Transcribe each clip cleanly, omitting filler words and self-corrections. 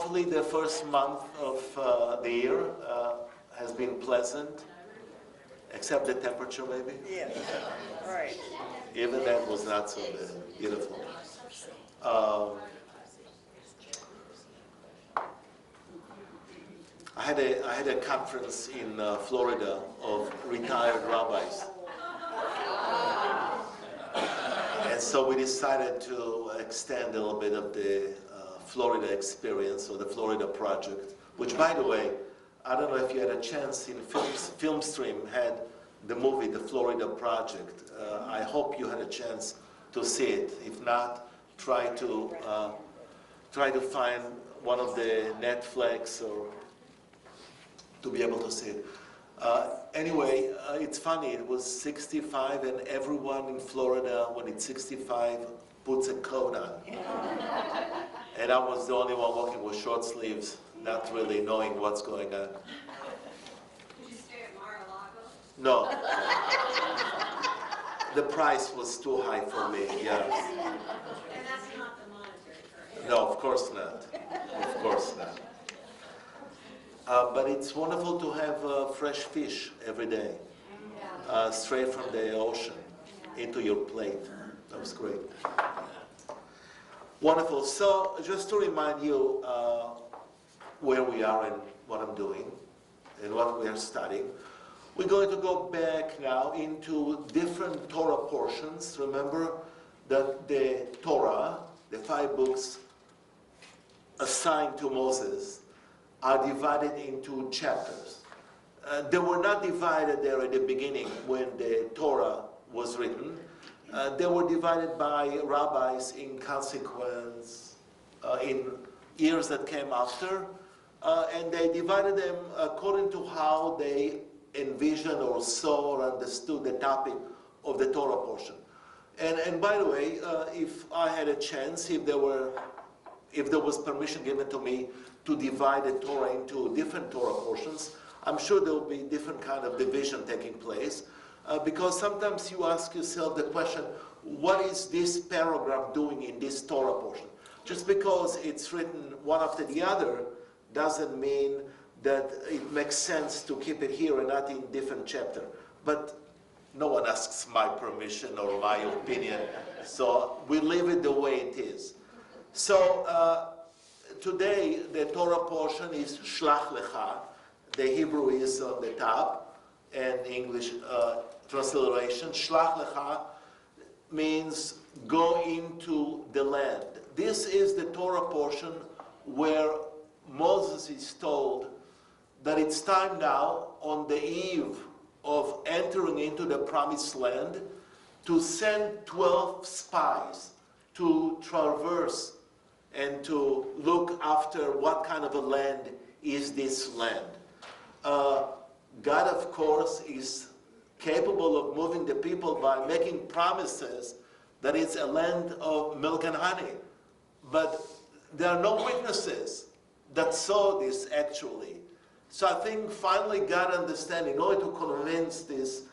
hopefully the first month of the year has been pleasant, except the temperature maybe. Yes, right. Even that was not so beautiful. I had a conference in Florida of retired rabbis. And so we decided to extend a little bit of the Florida experience, or the Florida project, which, by the way, I don't know if you had a chance in Filmstream had the movie, The Florida Project. I hope you had a chance to see it. If not, try to find one of the Netflix or to be able to see it. Anyway, it's funny, it was 65 and everyone in Florida, when it's 65, puts a coat on. And I was the only one walking with short sleeves, not really knowing what's going on. Did you stay at Mar-a-Lago? No. The price was too high for me, yeah. And that's not the monetary currency. No, of course not. Of course not. But it's wonderful to have fresh fish every day, straight from the ocean into your plate. That was great. Wonderful. So just to remind you where we are and what I'm doing and what we are studying, we're going to go back now into different Torah portions. Remember that the Torah, the 5 books assigned to Moses, are divided into chapters. They were not divided there at the beginning when the Torah was written. They were divided by rabbis in consequence, in years that came after, and they divided them according to how they envisioned or saw or understood the topic of the Torah portion. And by the way, if I had a chance, if there was permission given to me to divide the Torah into different Torah portions, I'm sure there will be different kind of division taking place. Because sometimes you ask yourself the question, what is this paragraph doing in this Torah portion? Just because it's written one after the other doesn't mean that it makes sense to keep it here and not in different chapter. But no one asks my permission or my opinion, so we leave it the way it is. So today the Torah portion is Shlach Lecha. The Hebrew is on the top, and English transliteration. Shlach Lecha means go into the land. This is the Torah portion where Moses is told that it's time now, on the eve of entering into the promised land, to send 12 spies to traverse and to look after what kind of a land is this land. God, of course, is capable of moving the people by making promises that it's a land of milk and honey. But there are no witnesses that saw this actually. So I think finally God understands, in order to convince these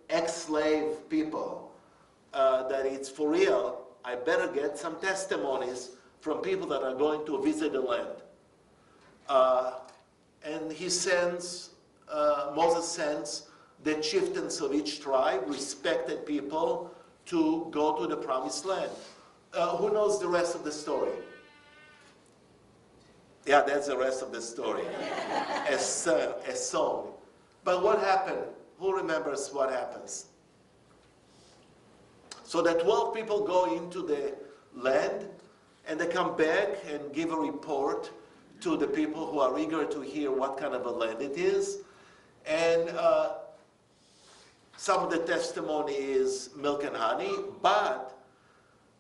ex-slave people that it's for real, I better get some testimonies from people that are going to visit the land. And he sends, Moses sends the chieftains of each tribe, respected people, to go to the promised land. Who knows the rest of the story? Yeah, that's the rest of the story. A song. But what happened? Who remembers what happens? So the 12 people go into the land, and they come back and give a report to the people who are eager to hear what kind of a land it is. And some of the testimony is milk and honey, but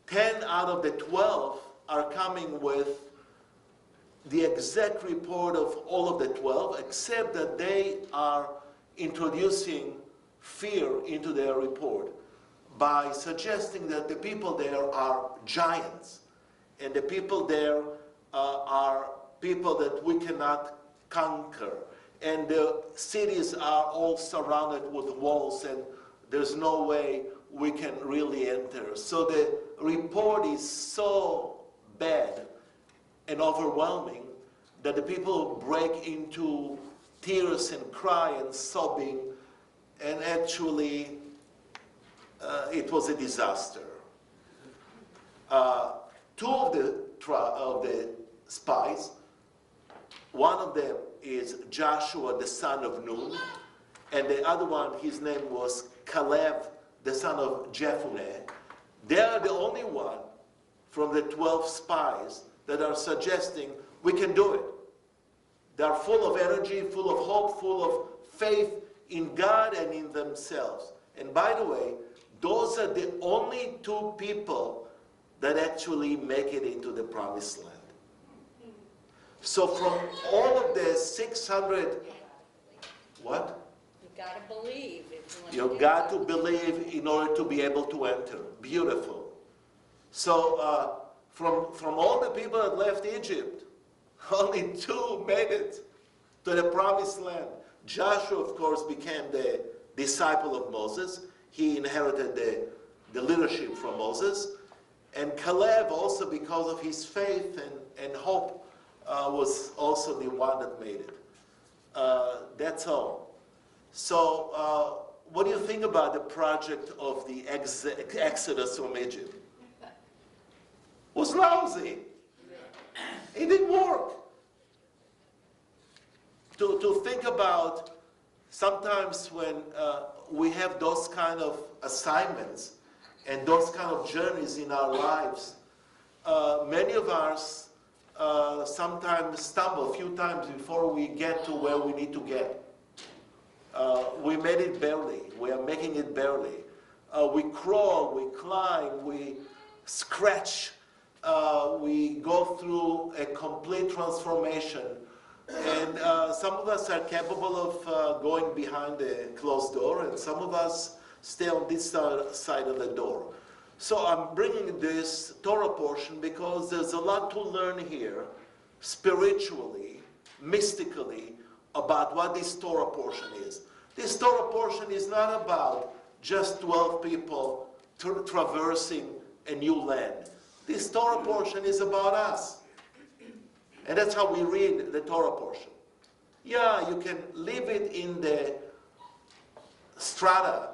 10 out of the 12 are coming with the exact report of all of the 12, except that they are introducing fear into their report by suggesting that the people there are giants, and the people there are people that we cannot conquer, and the cities are all surrounded with walls, and there's no way we can really enter. So the report is so bad and overwhelming that the people break into tears and cry and sobbing, and actually it was a disaster. Two of the spies, one of them is Joshua, the son of Nun, and the other one, his name was Caleb, the son of Jephunneh. They are the only one from the 12 spies that are suggesting we can do it. They are full of energy, full of hope, full of faith in God and in themselves. And by the way, those are the only two people that actually make it into the promised land. So from all of the 600, what? You've got to believe if you want You've got to believe in order to be able to enter. Beautiful. So from all the people that left Egypt, only two made it to the promised land. Joshua, of course, became the disciple of Moses. He inherited the leadership from Moses. And Caleb, also because of his faith and hope, was also the one that made it. That's all. So what do you think about the project of the Exodus from Egypt? It was lousy. It didn't work. To think about sometimes when we have those kind of assignments and those kind of journeys in our lives, many of us sometimes stumble a few times before we get to where we need to get. We made it barely. We are making it barely. We crawl, we climb, we scratch. We go through a complete transformation. And some of us are capable of going behind the closed door, and some of us stay on this side of the door. So I'm bringing this Torah portion because there's a lot to learn here, spiritually, mystically, about what this Torah portion is. This Torah portion is not about just 12 people traversing a new land. This Torah portion is about us. And that's how we read the Torah portion. Yeah, you can leave it in the strata,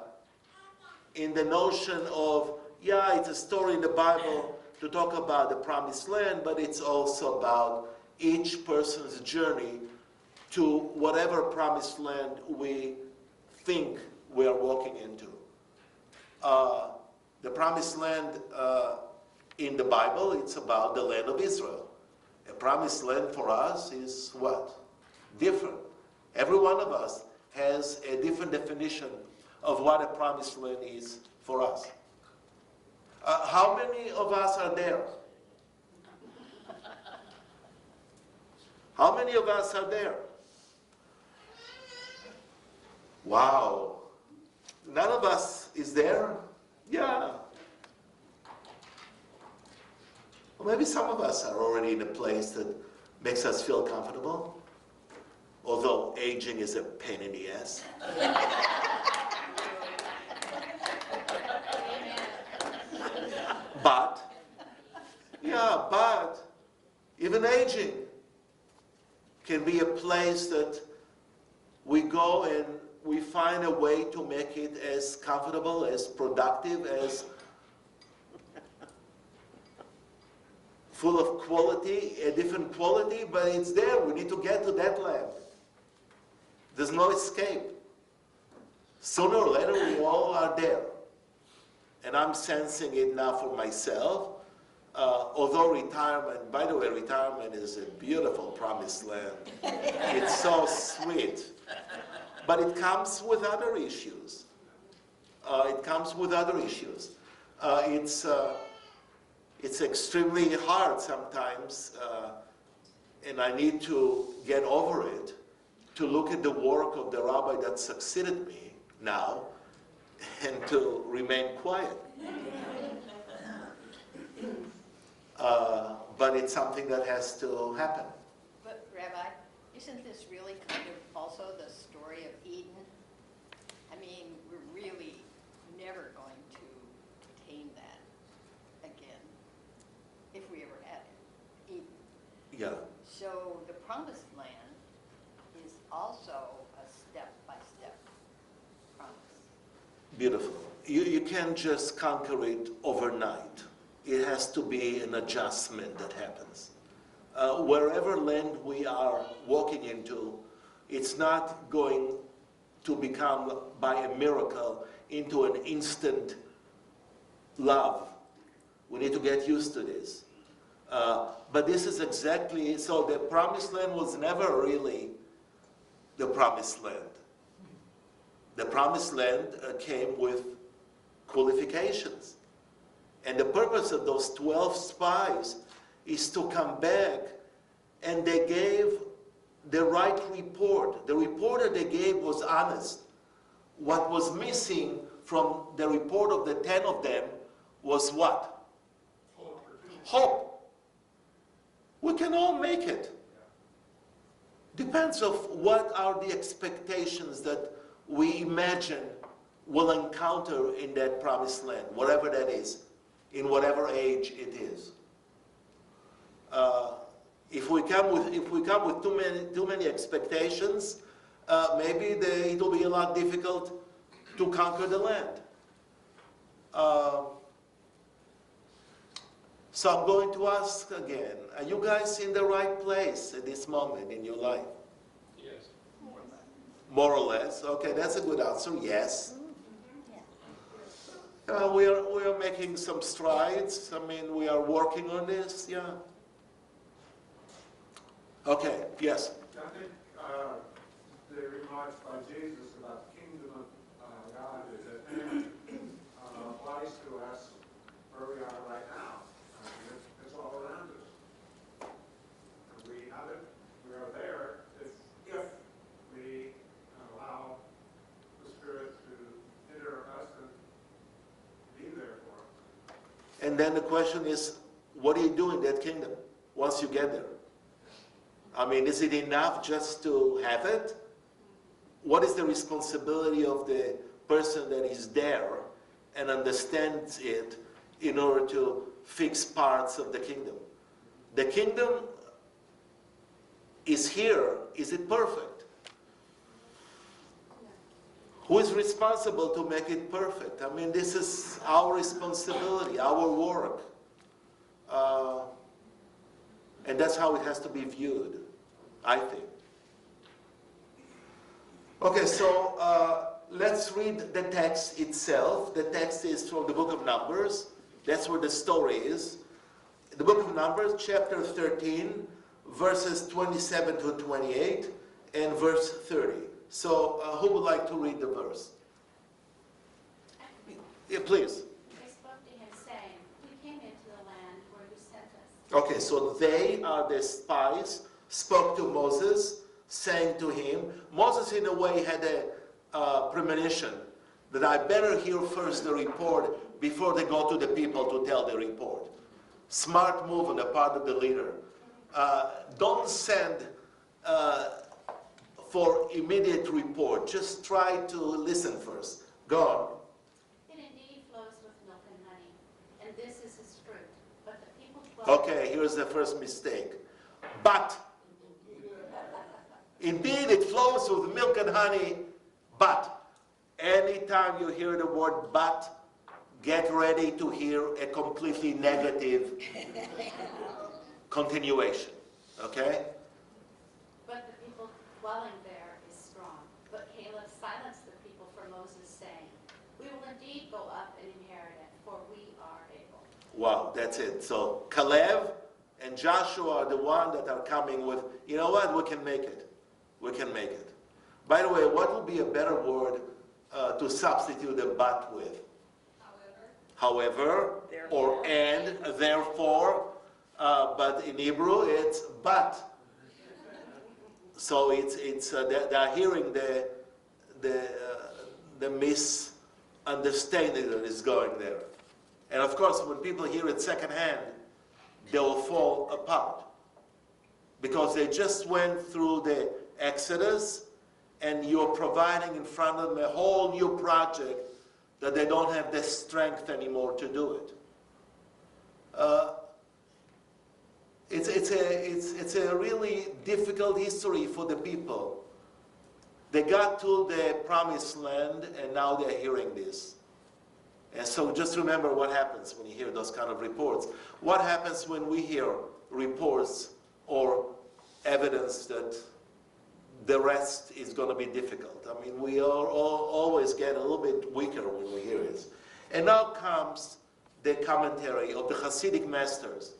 in the notion of, yeah, it's a story in the Bible to talk about the promised land, but it's also about each person's journey to whatever promised land we think we are walking into. The promised land in the Bible, it's about the land of Israel. A promised land for us is what? Different. Every one of us has a different definition of what a promised land is for us. How many of us are there? How many of us are there? Wow. None of us is there? Yeah. Or maybe some of us are already in a place that makes us feel comfortable, although aging is a pain in the ass. But even aging can be a place that we go and we find a way to make it as comfortable, as productive, as full of quality, a different quality, but it's there. We need to get to that land. There's no escape. Sooner or later, we all are there. And I'm sensing it now for myself. Although retirement, by the way, retirement is a beautiful promised land. It's so sweet. But it comes with other issues. It's extremely hard sometimes, and I need to get over it, to look at the work of the rabbi that succeeded me now, and to remain quiet. But it's something that has to happen. But Rabbi, isn't this really kind of also the story of Eden? I mean, we're really never going to attain that again, if we ever had it. Eden. Yeah. So the promised land is also a step-by-step promise. Beautiful. You can't just conquer it overnight. It has to be an adjustment that happens. Wherever land we are walking into, it's not going to become by a miracle into an instant love. We need to get used to this. But this is exactly, so the promised land was never really the promised land. The promised land came with qualifications. And the purpose of those 12 spies is to come back, and they gave the right report. The report that they gave was honest. What was missing from the report of the 10 of them was what? Hope. We can all make it. Depends of what are the expectations that we imagine will encounter in that promised land, whatever that is, in whatever age it is. If we come with too many expectations, maybe it will be a lot difficult to conquer the land. So I'm going to ask again, are you guys in the right place at this moment in your life? Yes. More or less. Okay, that's a good answer. Yes. Yeah. We are making some strides. I mean, we are working on this. Yeah. Okay. Yes. I think the remarks by Jesus about the kingdom of God is that applies to us where we are right now. I mean, it's all around us. And we have it. We are there if we allow the Spirit to enter us and be there for us. And then the question is, what do you do in that kingdom once you get there? I mean, is it enough just to have it? What is the responsibility of the person that is there and understands it in order to fix parts of the kingdom? The kingdom is here. Is it perfect? Who is responsible to make it perfect? I mean, this is our responsibility, our work. And that's how it has to be viewed, I think. Okay, so let's read the text itself. The text is from the book of Numbers. That's where the story is. The book of Numbers, chapter 13, verses 27 to 28, and verse 30. So who would like to read the verse? Yeah, please. They spoke to him, saying, "We came into the land where you sent us." Okay, so they are the spies, spoke to Moses, saying to him, Moses in a way had a premonition that I better hear first the report before they go to the people to tell the report. Smart move on the part of the leader. Don't send for immediate report. Just try to listen first. Go on. It indeed flows with milk and honey, and this is its fruit. But the people dwell. Okay, here's the first mistake. But, indeed it flows with milk and honey, but, anytime you hear the word but, get ready to hear a completely negative continuation, okay? But the people dwelling there is strong. But Caleb silenced the people for Moses, saying, "We will indeed go up and inherit it, for we are able." Wow, that's it. So Caleb and Joshua are the one that are coming with, you know what, we can make it. We can make it. By the way, what would be a better word to substitute the but with? However, or and, therefore, but in Hebrew it's but. So they're hearing the misunderstanding that is going there. And of course, when people hear it secondhand, they will fall apart. Because they just went through the Exodus, and you're providing in front of them a whole new project that they don't have the strength anymore to do it. It's it's a really difficult history for the people. They got to the promised land, and now they're hearing this. And so just remember what happens when you hear those kind of reports. What happens when we hear reports or evidence that the rest is going to be difficult? I mean, we always get a little bit weaker when we hear this. And now comes the commentary of the Hasidic masters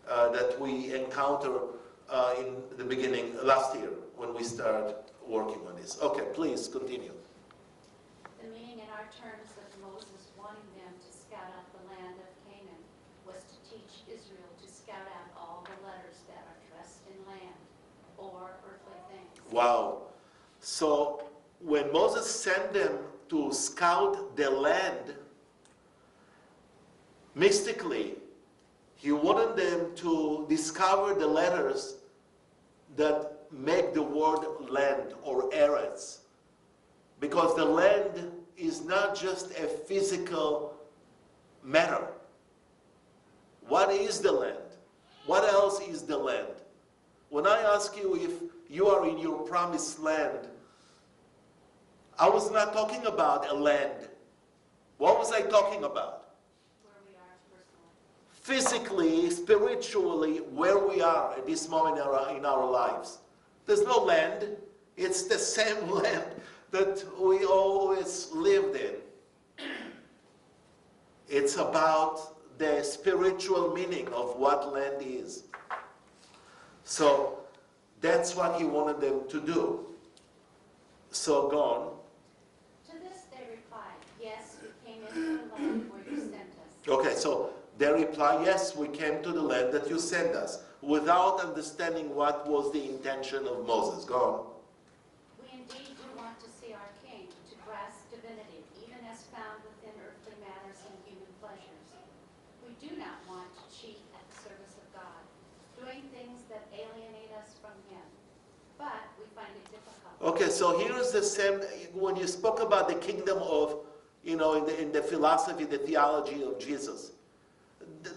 that we encounter in the beginning, last year, when we started working on this. Okay, please continue. The meaning in our terms of Moses wanting them to scout out the land of Canaan was to teach Israel to scout out all the letters that are dressed in land or earthly things. Wow. So when Moses sent them to scout the land, mystically, he wanted them to discover the letters that make the word land or Eretz. Because the land is not just a physical matter. What is the land? What else is the land? When I ask you if you are in your promised land, I was not talking about a land. What was I talking about? Where we are personally. Physically, spiritually, where we are at this moment in our lives. There's no land. It's the same land that we always lived in. It's about the spiritual meaning of what land is. So that's what he wanted them to do. So go on. To this they replied, yes, we came into the land where you sent us. Okay, so they reply, yes, we came to the land that you sent us, without understanding what was the intention of Moses. Go on. We indeed do want to see our king, to grasp divinity, even as found within earthly matters and human pleasures. We do not want to cheat at the service of God, doing things that alienate us from him. But we find it difficult. Okay, so here's the same, when you spoke about the kingdom of, in the philosophy, the theology of Jesus,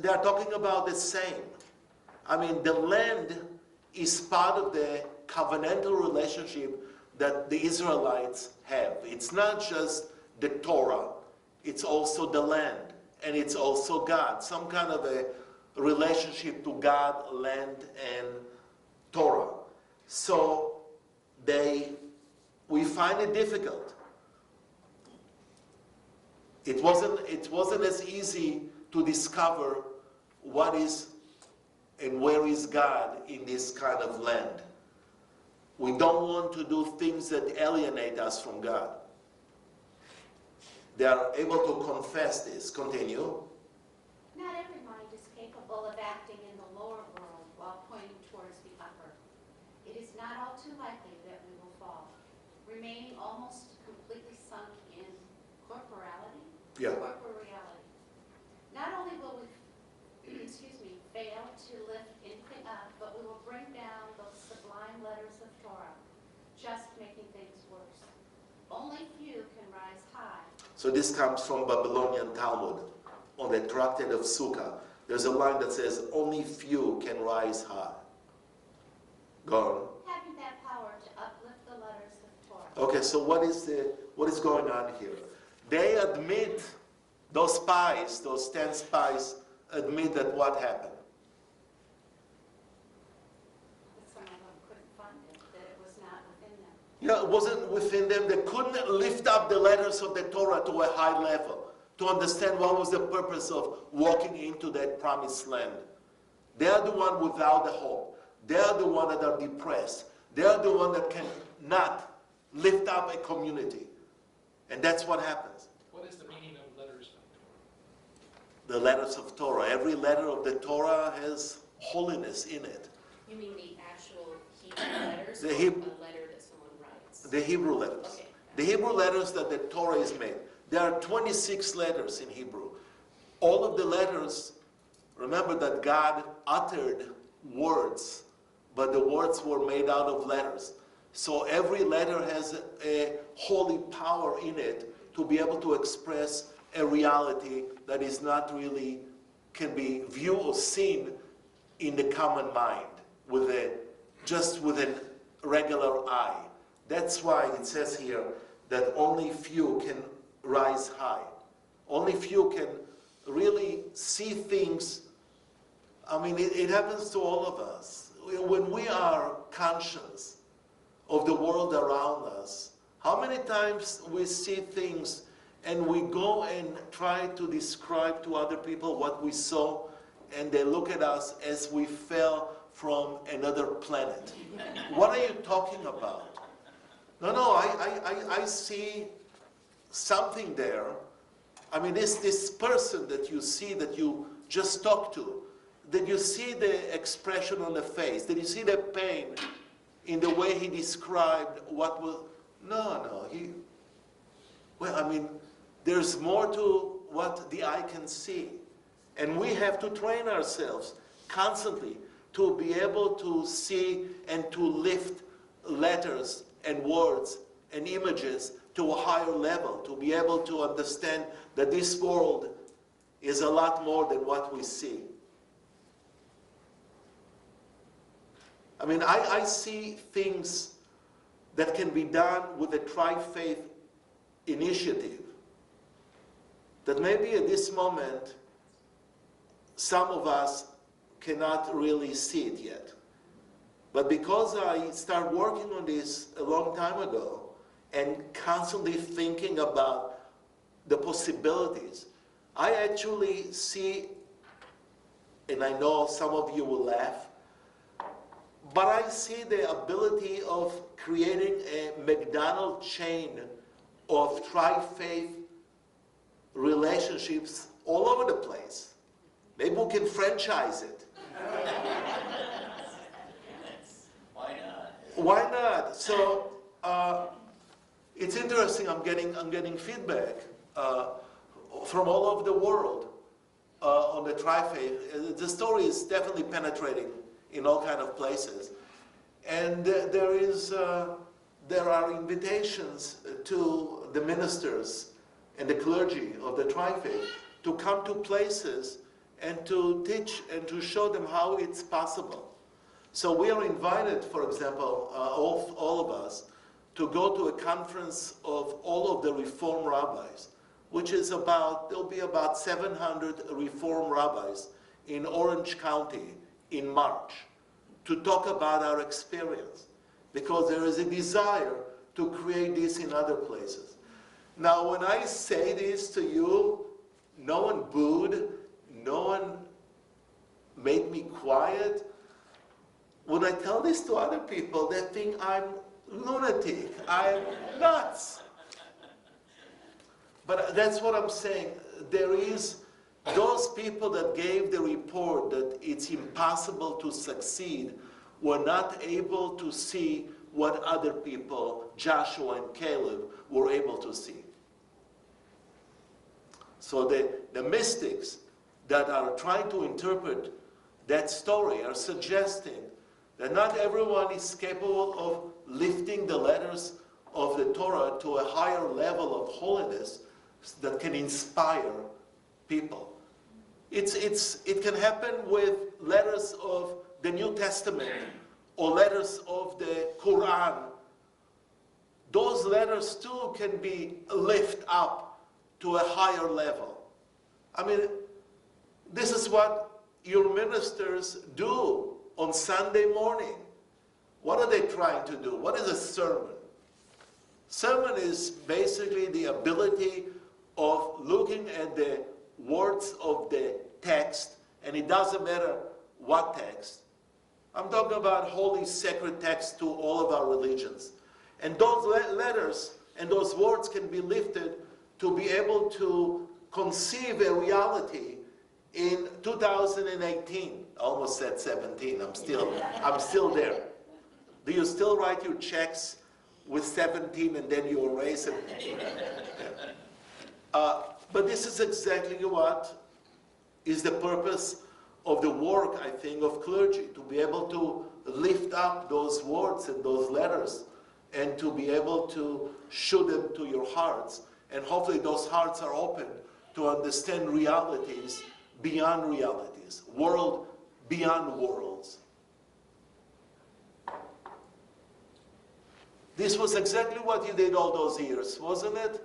they are talking about the same. I mean, the land is part of the covenantal relationship that the Israelites have. It's not just the Torah, it's also the land, and it's also God. Some kind of a relationship to God, land, and Torah. So we find it difficult. It wasn't as easy to discover what is and where is God in this kind of land. We don't want to do things that alienate us from God. They are able to confess this. Continue. Not every mind is capable of acting in the lower world while pointing towards the upper. It is not all too likely that we will fall, remaining almost completely sunk in corporality. Yeah. Corporeality. Not only will we, fail to lift anything up, but we will bring down those sublime letters of Torah, just making things worse. Only few can rise high. So this comes from Babylonian Talmud, on the Tractate of Sukkah. There's a line that says, only few can rise high. Go on. Having that power to uplift the letters of Torah. Okay, so what is going on here? They admit, those spies, those 10 spies, admit that what happened. That some of them couldn't fund it, that it was not within them. Yeah, it wasn't within them. They couldn't lift up the letters of the Torah to a high level to understand what was the purpose of walking into that promised land. They are the one without the hope. They are the one that are depressed. They are the one that cannot lift up a community. And that's what happens. What is the meaning of letters of Torah? The letters of Torah. Every letter of the Torah has holiness in it. You mean the actual Hebrew letters, The or Heb- a letter that someone writes? The Hebrew letters. Okay. The Hebrew letters that the Torah is made. There are 26 letters in Hebrew. All of the letters, remember that God uttered words, but the words were made out of letters. So every letter has a holy power in it to be able to express a reality that is not really, can be viewed or seen in the common mind, just with a regular eye. That's why it says here that only few can rise high. Only few can really see things. I mean, it happens to all of us. When we are conscious of the world around us, how many times we see things and we go and try to describe to other people what we saw, and they look at us as we fell from another planet. What are you talking about? No, I see something there. I mean, this person that you see, that you just talked to, that you see the expression on the face, that you see the pain in the way he described what was, there's more to what the eye can see. And we have to train ourselves constantly to be able to see and to lift letters and words and images to a higher level, to be able to understand that this world is a lot more than what we see. I mean, I see things that can be done with a tri-faith initiative that maybe at this moment some of us cannot really see it yet. But because I started working on this a long time ago and constantly thinking about the possibilities, I actually see, and I know some of you will laugh, but I see the ability of creating a McDonald's chain of tri-faith relationships all over the place. Maybe we can franchise it. Why not? Why not? So it's interesting. I'm getting feedback from all over the world on the tri-faith. The story is definitely penetrating in all kind of places, and there are invitations to the ministers and the clergy of the tri-faith to come to places and to teach and to show them how it's possible. So we are invited, for example, all of us, to go to a conference of all of the Reform rabbis, which is there'll be about 700 Reform rabbis in Orange County in March, to talk about our experience, because there is a desire to create this in other places. Now, when I say this to you, no one booed, no one made me quiet. When I tell this to other people, they think I'm lunatic, I'm nuts. But that's what I'm saying. There is those people that gave the report that it's impossible to succeed were not able to see what other people, Joshua and Caleb, were able to see. So the mystics that are trying to interpret that story are suggesting that not everyone is capable of lifting the letters of the Torah to a higher level of holiness that can inspire people. It can happen with letters of the New Testament or letters of the Quran. Those letters too can be lifted up to a higher level. I mean, this is what your ministers do on Sunday morning. What are they trying to do? What is a sermon? Sermon is basically the ability of looking at the words of the text, and it doesn't matter what text. I'm talking about holy, sacred text to all of our religions. And those letters and those words can be lifted to be able to conceive a reality in 2018. I almost said 17. I'm still there. Do you still write your checks with 17 and then you erase it? But this is exactly what is the purpose of the work, I think, of clergy, to be able to lift up those words and those letters and to be able to show them to your hearts. And hopefully those hearts are open to understand realities beyond realities, world beyond worlds. This was exactly what you did all those years, wasn't it?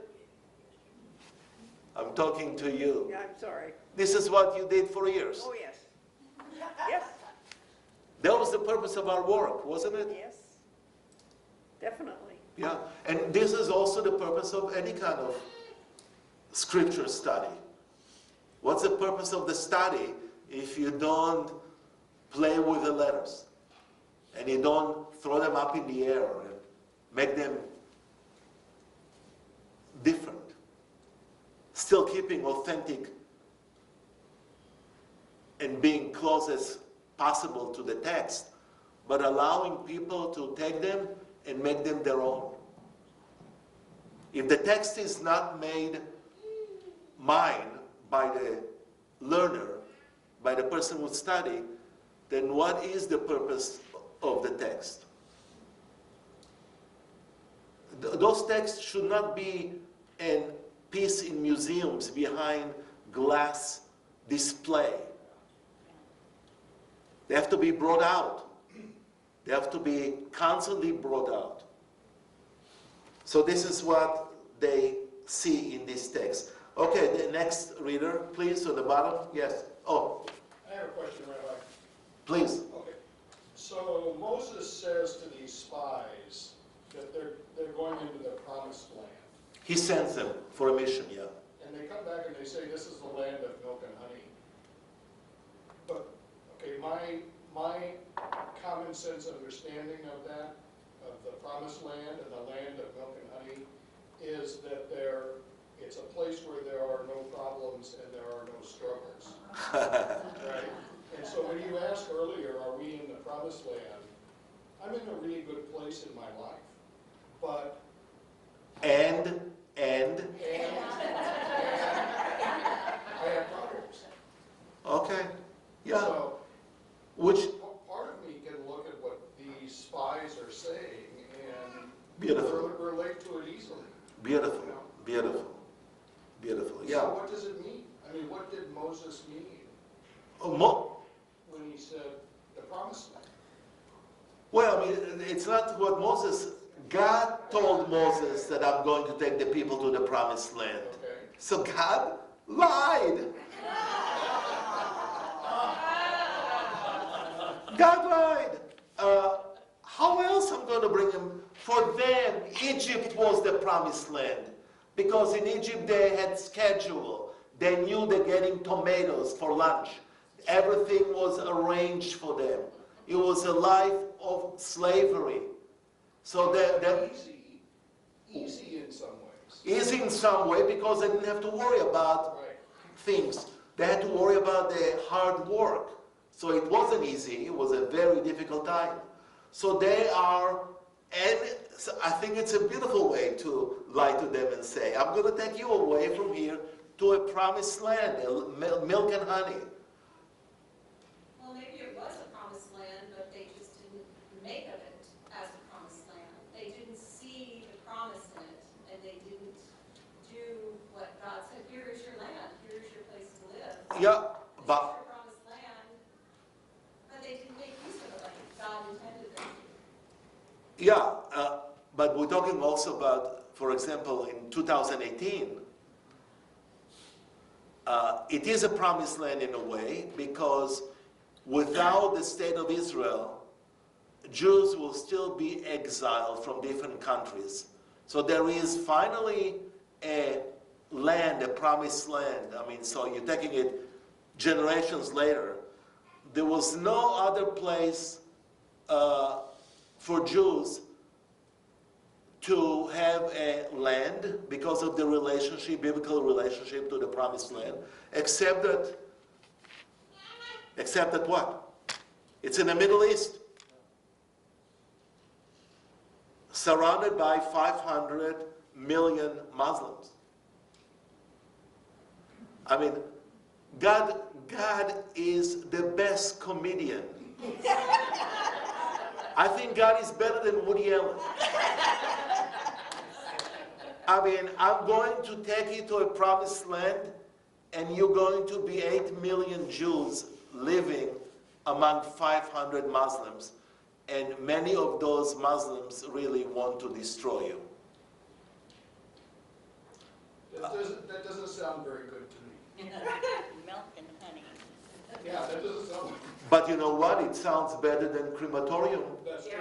I'm talking to you. Yeah, I'm sorry. This is what you did for years. Oh, yes. Yes, That was the purpose of our work, wasn't it? yes. Definitely. Yeah. And this is also the purpose of any kind of scripture study. What's the purpose of the study if you don't play with the letters and you don't throw them up in the air and make them different, still keeping authentic and being close as possible to the text, but allowing people to take them and make them their own. If the text is not made mine by the learner, by the person who study, then what is the purpose of the text? Those texts should not be a piece in museums behind glass display. They have to be brought out. They have to be constantly brought out. So this is what they see in this text. Okay, the next reader, please, on the bottom. Yes. Oh, I have a question, Rabbi. please. Okay. So Moses says to these spies that they're going into the promised land. He sends them for a mission, yeah. And they come back and they say, this is the land of milk and honey. But, okay, my common sense understanding of that, of the promised land and the land of milk and honey, is that it's a place where there are no problems and there are no struggles. Right? And so when you asked earlier, are we in the promised land? I'm in a really good place in my life. But And I have problems. okay, yeah. So Which part of me can look at what these spies are saying and beautiful, relate to it easily. beautiful, You know? beautiful, beautiful. So Yeah. what does it mean? I mean, what did Moses mean when he said the promised land? Well, I mean, it's not what Moses. God told Moses that I'm going to take the people to the promised land. Okay. So God lied. God lied. How else I'm going to bring them? For them, Egypt was the promised land. Because in Egypt they had schedule. They knew they're getting tomatoes for lunch. Everything was arranged for them. It was a life of slavery. So they're Easy in some ways. easy in some way because they didn't have to worry about Right. things. They had to worry about the hard work. So it wasn't easy. It was a very difficult time. So they are, and I think it's a beautiful way to lie to them and say, I'm going to take you away from here to a promised land, milk and honey. Well, maybe it was a promised land, but they just didn't make of it as a promised land. They didn't see the promise in it, and they didn't do what God said, here is your land, here is your place to live. Yeah, This but is your promised land, but they didn't make use of it like God intended them to. yeah, but we're talking also about, for example, in 2018, it is a promised land in a way because without the state of Israel, Jews will still be exiled from different countries. So there is finally a land, a promised land. I mean, so you're taking it generations later. There was no other place for Jews to have a land because of the relationship, biblical relationship to the promised land, except that what? It's in the Middle East. Surrounded by 500 million Muslims. I mean, God is the best comedian. I think God is better than Woody Allen. I mean, I'm going to take you to a promised land, and you're going to be 8 million Jews living among 500 Muslims, and many of those Muslims really want to destroy you. That doesn't sound very good to me. Milk and honey. Yeah, that doesn't sound, But you know what? It sounds better than crematorium. that's true.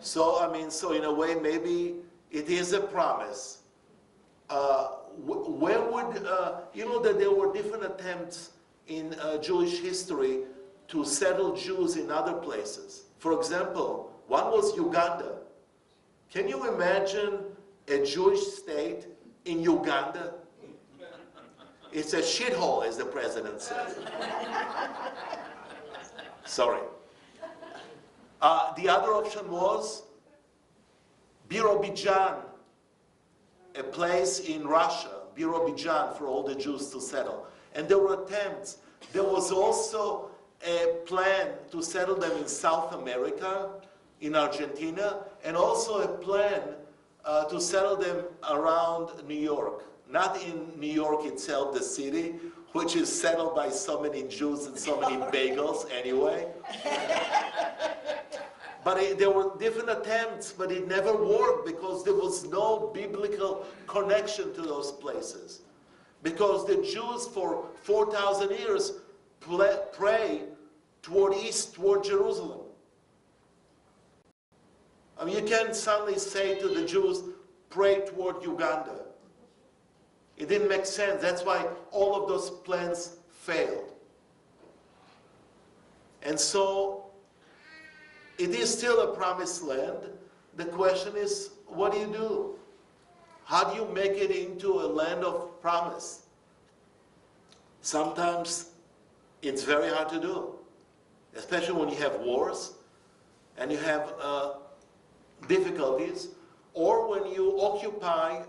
So, I mean, so in a way, maybe it is a promise. Where would, you know that there were different attempts in Jewish history to settle Jews in other places. For example, one was Uganda. Can you imagine a Jewish state in Uganda? It's a shithole, as the president says. Sorry. The other option was Birobidzhan, a place in Russia, Birobidzhan, for all the Jews to settle. And there were attempts. There was also a plan to settle them in South America, in Argentina, and also a plan to settle them around New York. Not in New York itself, the city, which is settled by so many Jews and so many bagels anyway. But there were different attempts, but it never worked because there was no biblical connection to those places. Because the Jews for 4,000 years pray toward east, toward Jerusalem. I mean, you can't suddenly say to the Jews, pray toward Uganda. It didn't make sense. That's why all of those plans failed. And so, it is still a promised land. The question is, what do you do? How do you make it into a land of promise? Sometimes it's very hard to do, especially when you have wars and you have difficulties, or when you occupy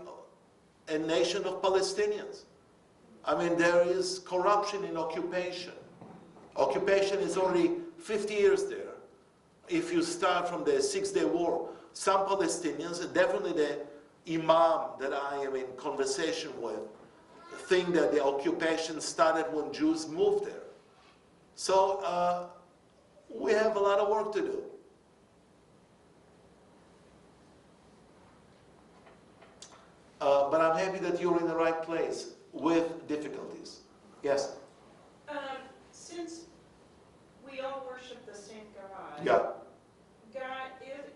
a nation of Palestinians. I mean, there is corruption in occupation. Occupation is already 50 years there. If you start from the Six-Day War, some Palestinians, definitely the imam that I am in conversation with, think that the occupation started when Jews moved there. So we have a lot of work to do. But I'm happy that you're in the right place with difficulties. Yes? Since we all worship the same God, Yeah.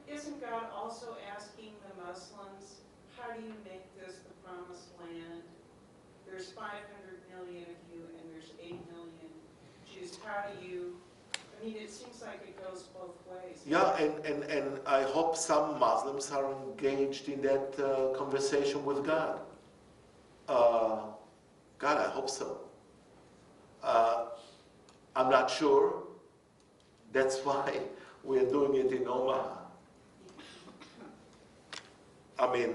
Isn't God also asking the Muslims, how do you make this the promised land? There's 500 million of you and there's 8 million Jews. How do you, I mean, it seems like it goes both ways. Yeah, and I hope some Muslims are engaged in that conversation with God. God, I hope so. I'm not sure. That's why we're doing it in Omaha. I mean,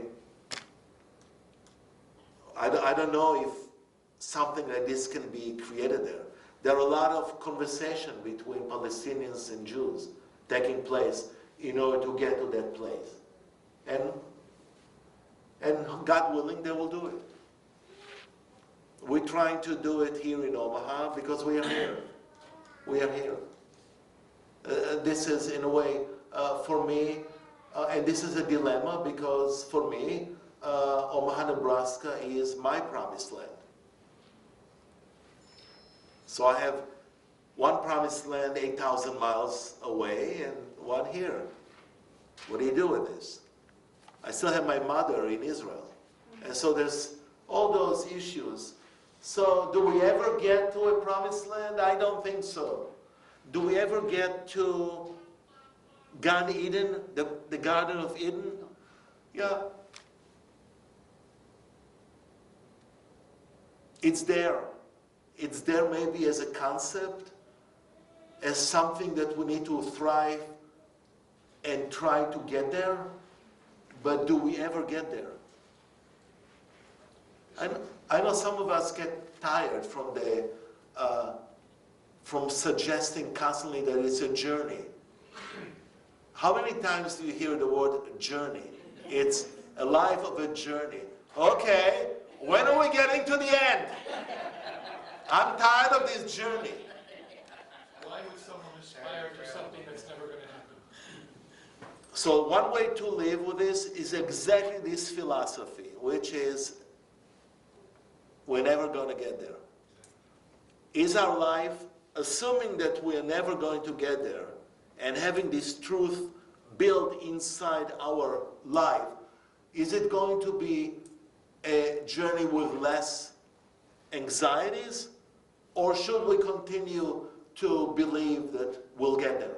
I don't know if something like this can be created there. There are a lot of conversation between Palestinians and Jews taking place in order to get to that place. And God willing, they will do it. We're trying to do it here in Omaha because we are here. We are here. This is, in a way, for me, and this is a dilemma because for me, Omaha, Nebraska is my promised land. So I have one promised land 8,000 miles away and one here. What do you do with this? I still have my mother in Israel. And so there's all those issues. So do we ever get to a promised land? I don't think so. Do we ever get to Gan Eden, the Garden of Eden? Yeah. It's there. It's there maybe as a concept, as something that we need to thrive and try to get there. But do we ever get there? I know some of us get tired from suggesting constantly that it's a journey. How many times do you hear the word journey? It's a life of a journey. Okay, when are we getting to the end? I'm tired of this journey. Why would someone So one way to live with this is exactly this philosophy, which is we're never going to get there. Is our life, assuming that we are never going to get there, and having this truth built inside our life, is it going to be a journey with less anxieties, or should we continue to believe that we'll get there?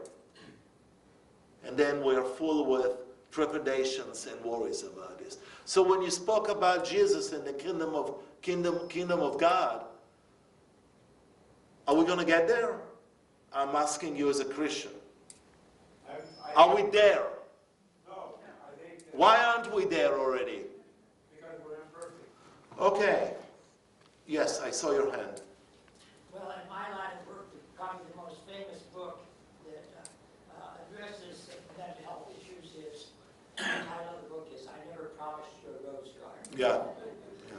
And then we're full with trepidations and worries about this. So when you spoke about Jesus and the kingdom of God, are we going to get there? I'm asking you as a Christian. Are we there? No, I think that Why aren't we there already? because we're imperfect. Okay. Yes, I saw your hand. Well, in my line of work, probably the most famous book that addresses mental health issues is, the title of the book is I Never Promised You a Rose Garden. Yeah. Yeah.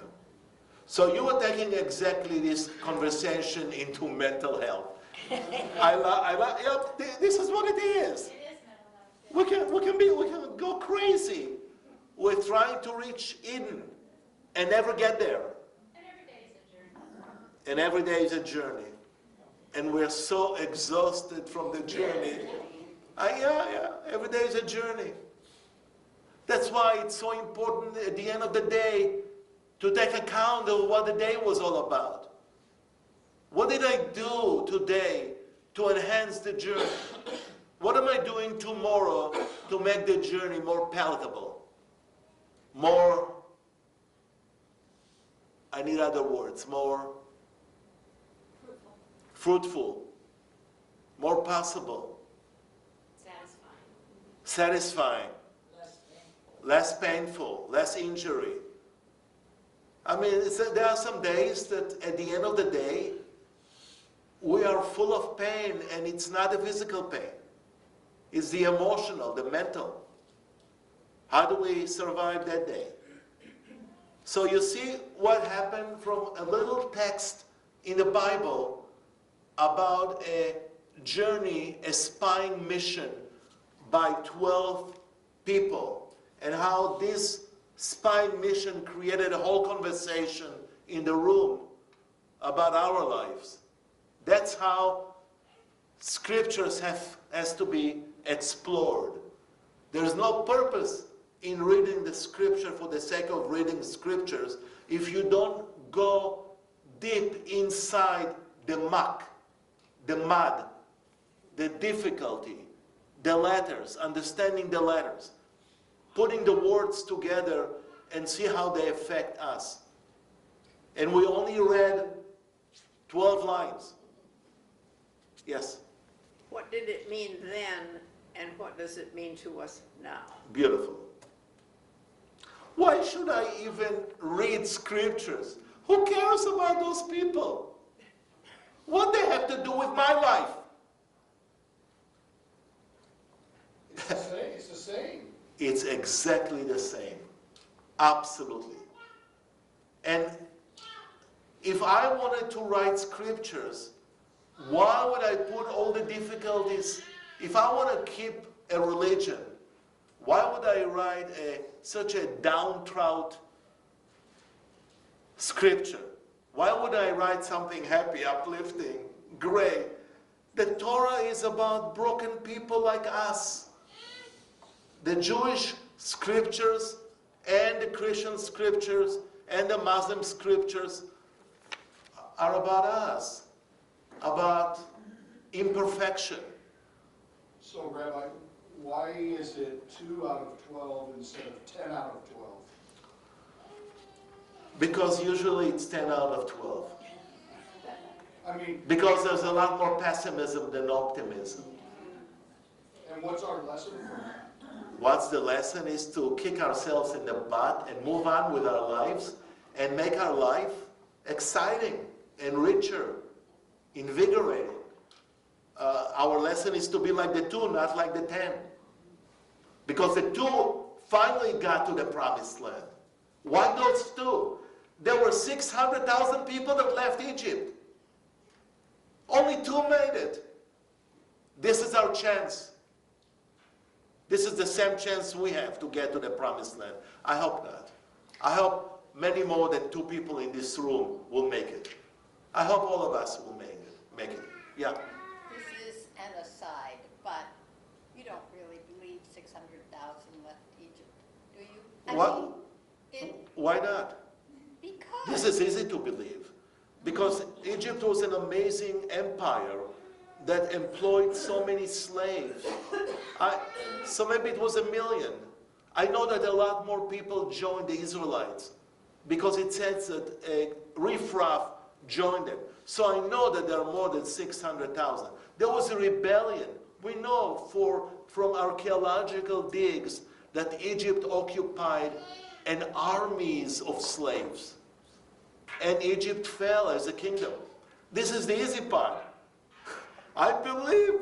So you were taking exactly this conversation into mental health. This is what it is. It is mental health. We can go crazy. We're trying to reach Eden and never get there. And every day is a journey. And every day is a journey. And we're so exhausted from the journey. Every day is a journey. That's why it's so important at the end of the day to take account of what the day was all about. What did I do today to enhance the journey? What am I doing tomorrow to make the journey more palatable? More, I need other words, more fruitful, more possible, satisfying, less painful, less injury. I mean, there are some days that at the end of the day, we are full of pain, and it's not the physical pain. It's the emotional, the mental. How do we survive that day? So you see what happened from a little text in the Bible about a journey, a spying mission by 12 people, and how this spying mission created a whole conversation in the room about our lives. That's how scriptures has to be explored. There's no purpose in reading the scripture for the sake of reading scriptures if you don't go deep inside the muck, the mud, the difficulty, the letters, understanding the letters, putting the words together and see how they affect us. And we only read 12 lines. Yes? What did it mean then, and what does it mean to us now? Beautiful. Why should I even read scriptures? Who cares about those people? What they have to do with my life? It's the same. It's exactly the same. Absolutely. And if I wanted to write scriptures, why would I put all the difficulties? If I want to keep a religion, why would I write such a downtrodden scripture? Why would I write something happy, uplifting, great? The Torah is about broken people like us. The Jewish scriptures and the Christian scriptures and the Muslim scriptures are about us, about imperfection. So, Rabbi, why is it 2 out of 12 instead of 10 out of 12? Because usually it's 10 out of 12. I mean, Because there's a lot more pessimism than optimism. and what's our lesson from that? What's the lesson is to kick ourselves in the butt and move on with our lives and make our life exciting and richer, invigorating. Our lesson is to be like the 2, not like the 10. Because the 2 finally got to the promised land. Why those 2? There were 600,000 people that left Egypt. Only 2 made it. This is our chance. This is the same chance we have to get to the promised land. I hope not. I hope many more than 2 people in this room will make it. I hope all of us will make it. Yeah. This is an aside, but you don't really believe 600,000 left Egypt, do you? I What? mean, Why not? because. This is easy to believe. Because Egypt was an amazing empire that employed so many slaves. So maybe it was 1 million. I know that a lot more people joined the Israelites because it says that a riffraff joined them. So I know that there are more than 600,000. There was a rebellion. We know from archaeological digs that Egypt occupied an armies of slaves. And Egypt fell as a kingdom. This is the easy part. I believe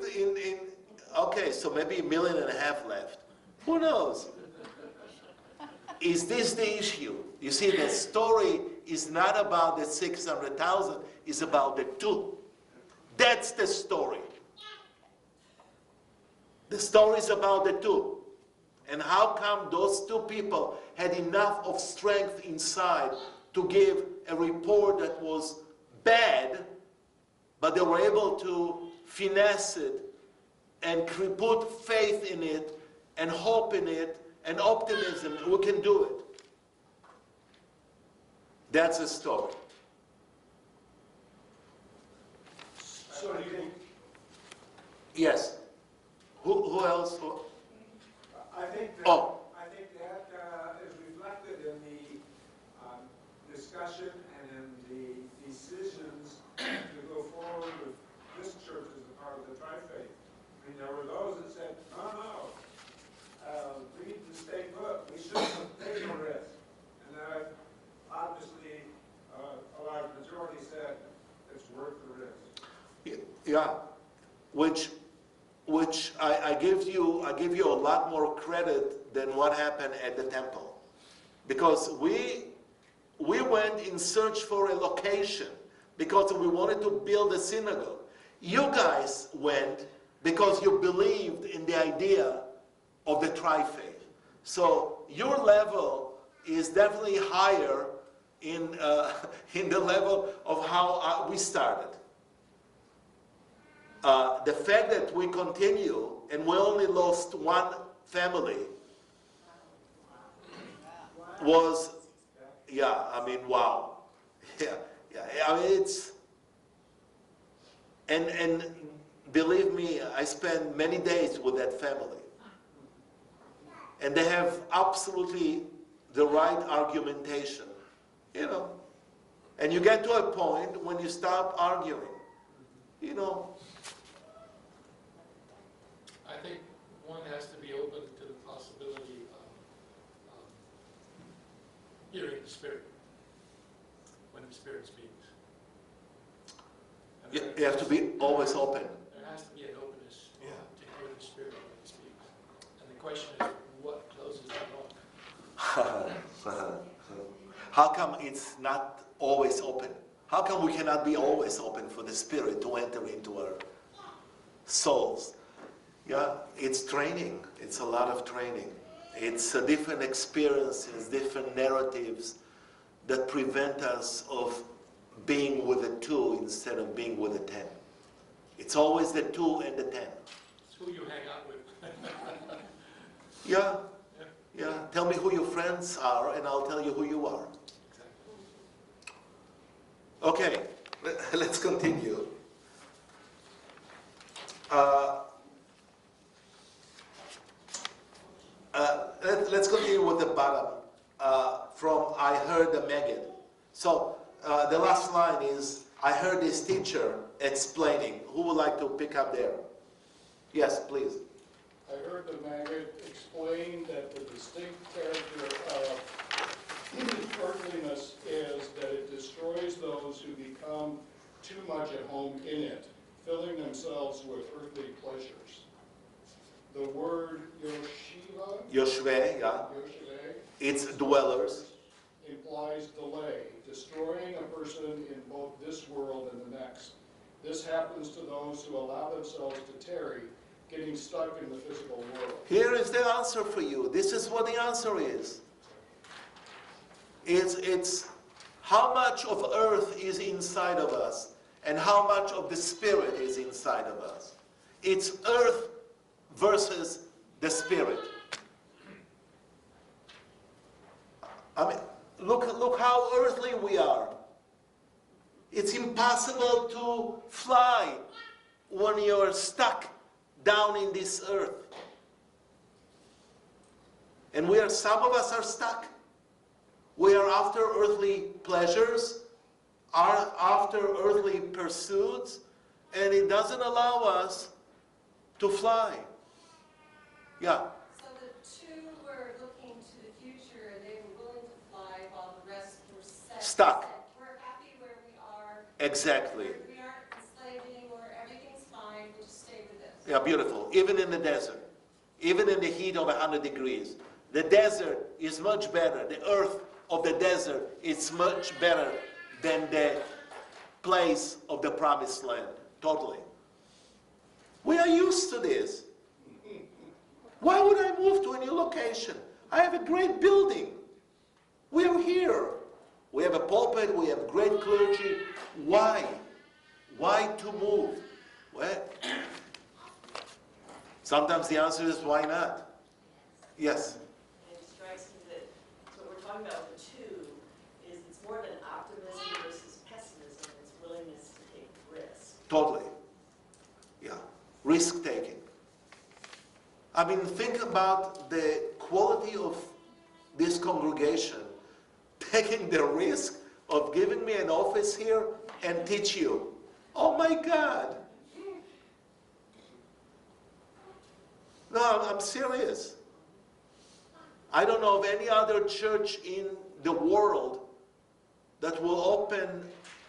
okay, so maybe 1.5 million left. Who knows? Is this the issue? You see, the story is not about the 600,000, it's about the 2. That's the story. The story is about the 2. And how come those 2 people had enough of strength inside to give a report that was bad, but they were able to finesse it and put faith in it and hope in it and optimism. We can do it. That's the story. So do you, Yes. Who else? I think that, Oh. I think that is reflected in the discussion and in the decisions to go forward with this church as a part of the tri-faith. I mean, there were those that said, no, we need to stay put. We shouldn't take a risk. And then obviously a large majority said it's worth the risk. Yeah. Which I give you a lot more credit than what happened at the temple. Because we went in search for a location because we wanted to build a synagogue. You guys went because you believed in the idea of the tri-faith. So your level is definitely higher in the level of how we started. The fact that we continue and we only lost 1 family was, yeah, I mean, wow. Yeah, I mean, it's, and believe me, I spent many days with that family. And they have absolutely the right argumentation, you know. And you get to a point when you stop arguing, you know. I think one has to be open to the possibility of hearing the Spirit when the Spirit speaks. And You have to be always open. There has to be an openness Yeah. to hear the Spirit when He speaks. And the question is, what closes the door? How come it's not always open? How come we cannot be always open for the Spirit to enter into our souls? Yeah, it's training. It's a lot of training. It's a different experiences, different narratives that prevent us of being with a 2 instead of being with a 10. It's always the 2 and the 10. It's who you hang out with. Yeah, yeah. Tell me who your friends are and I'll tell you who you are. Okay, let's continue. Let's continue with the bottom from I heard the Megan. So the last line is I heard this teacher explaining. Who would like to pick up there? Yes, please. I heard the Maggid explain that the distinct character of earthliness is that it destroys those who become too much at home in it, filling themselves with earthly pleasures. The word Yoshiva, Yoshve, yeah. Yosheve, It's dwellers. implies delay, destroying a person in both this world and the next. This happens to those who allow themselves to tarry getting stuck in the physical world. Here is the answer for you. This is what the answer is. It's how much of earth is inside of us and how much of the spirit is inside of us. It's earth versus the spirit. I mean, look how earthly we are. It's impossible to fly when you're stuck down in this earth. And some of us are stuck. We are after earthly pleasures, are after earthly pursuits, and it doesn't allow us to fly. Yeah. So the two were looking to the future, and they were willing to fly while the rest were Stuck. We're happy where we are. Exactly. We aren't enslaved anymore. Everything's fine. We'll just stay with this. Yeah, beautiful. Even in the desert, even in the heat of 100 degrees, the desert is much better. The earth of the desert is much better than the place of the promised land. Totally. We are used to this. Why would I move to a new location? I have a great building. We are here. We have a pulpit. We have great clergy. Why? Why to move? Well, sometimes the answer is why not? Yes. It strikes me that what we're talking about with the two is it's more than optimism versus pessimism. It's willingness to take risks. Totally. Yeah. Risk taking. I mean, think about the quality of this congregation taking the risk of giving me an office here and teach you. Oh my God. No, I'm serious. I don't know of any other church in the world that will open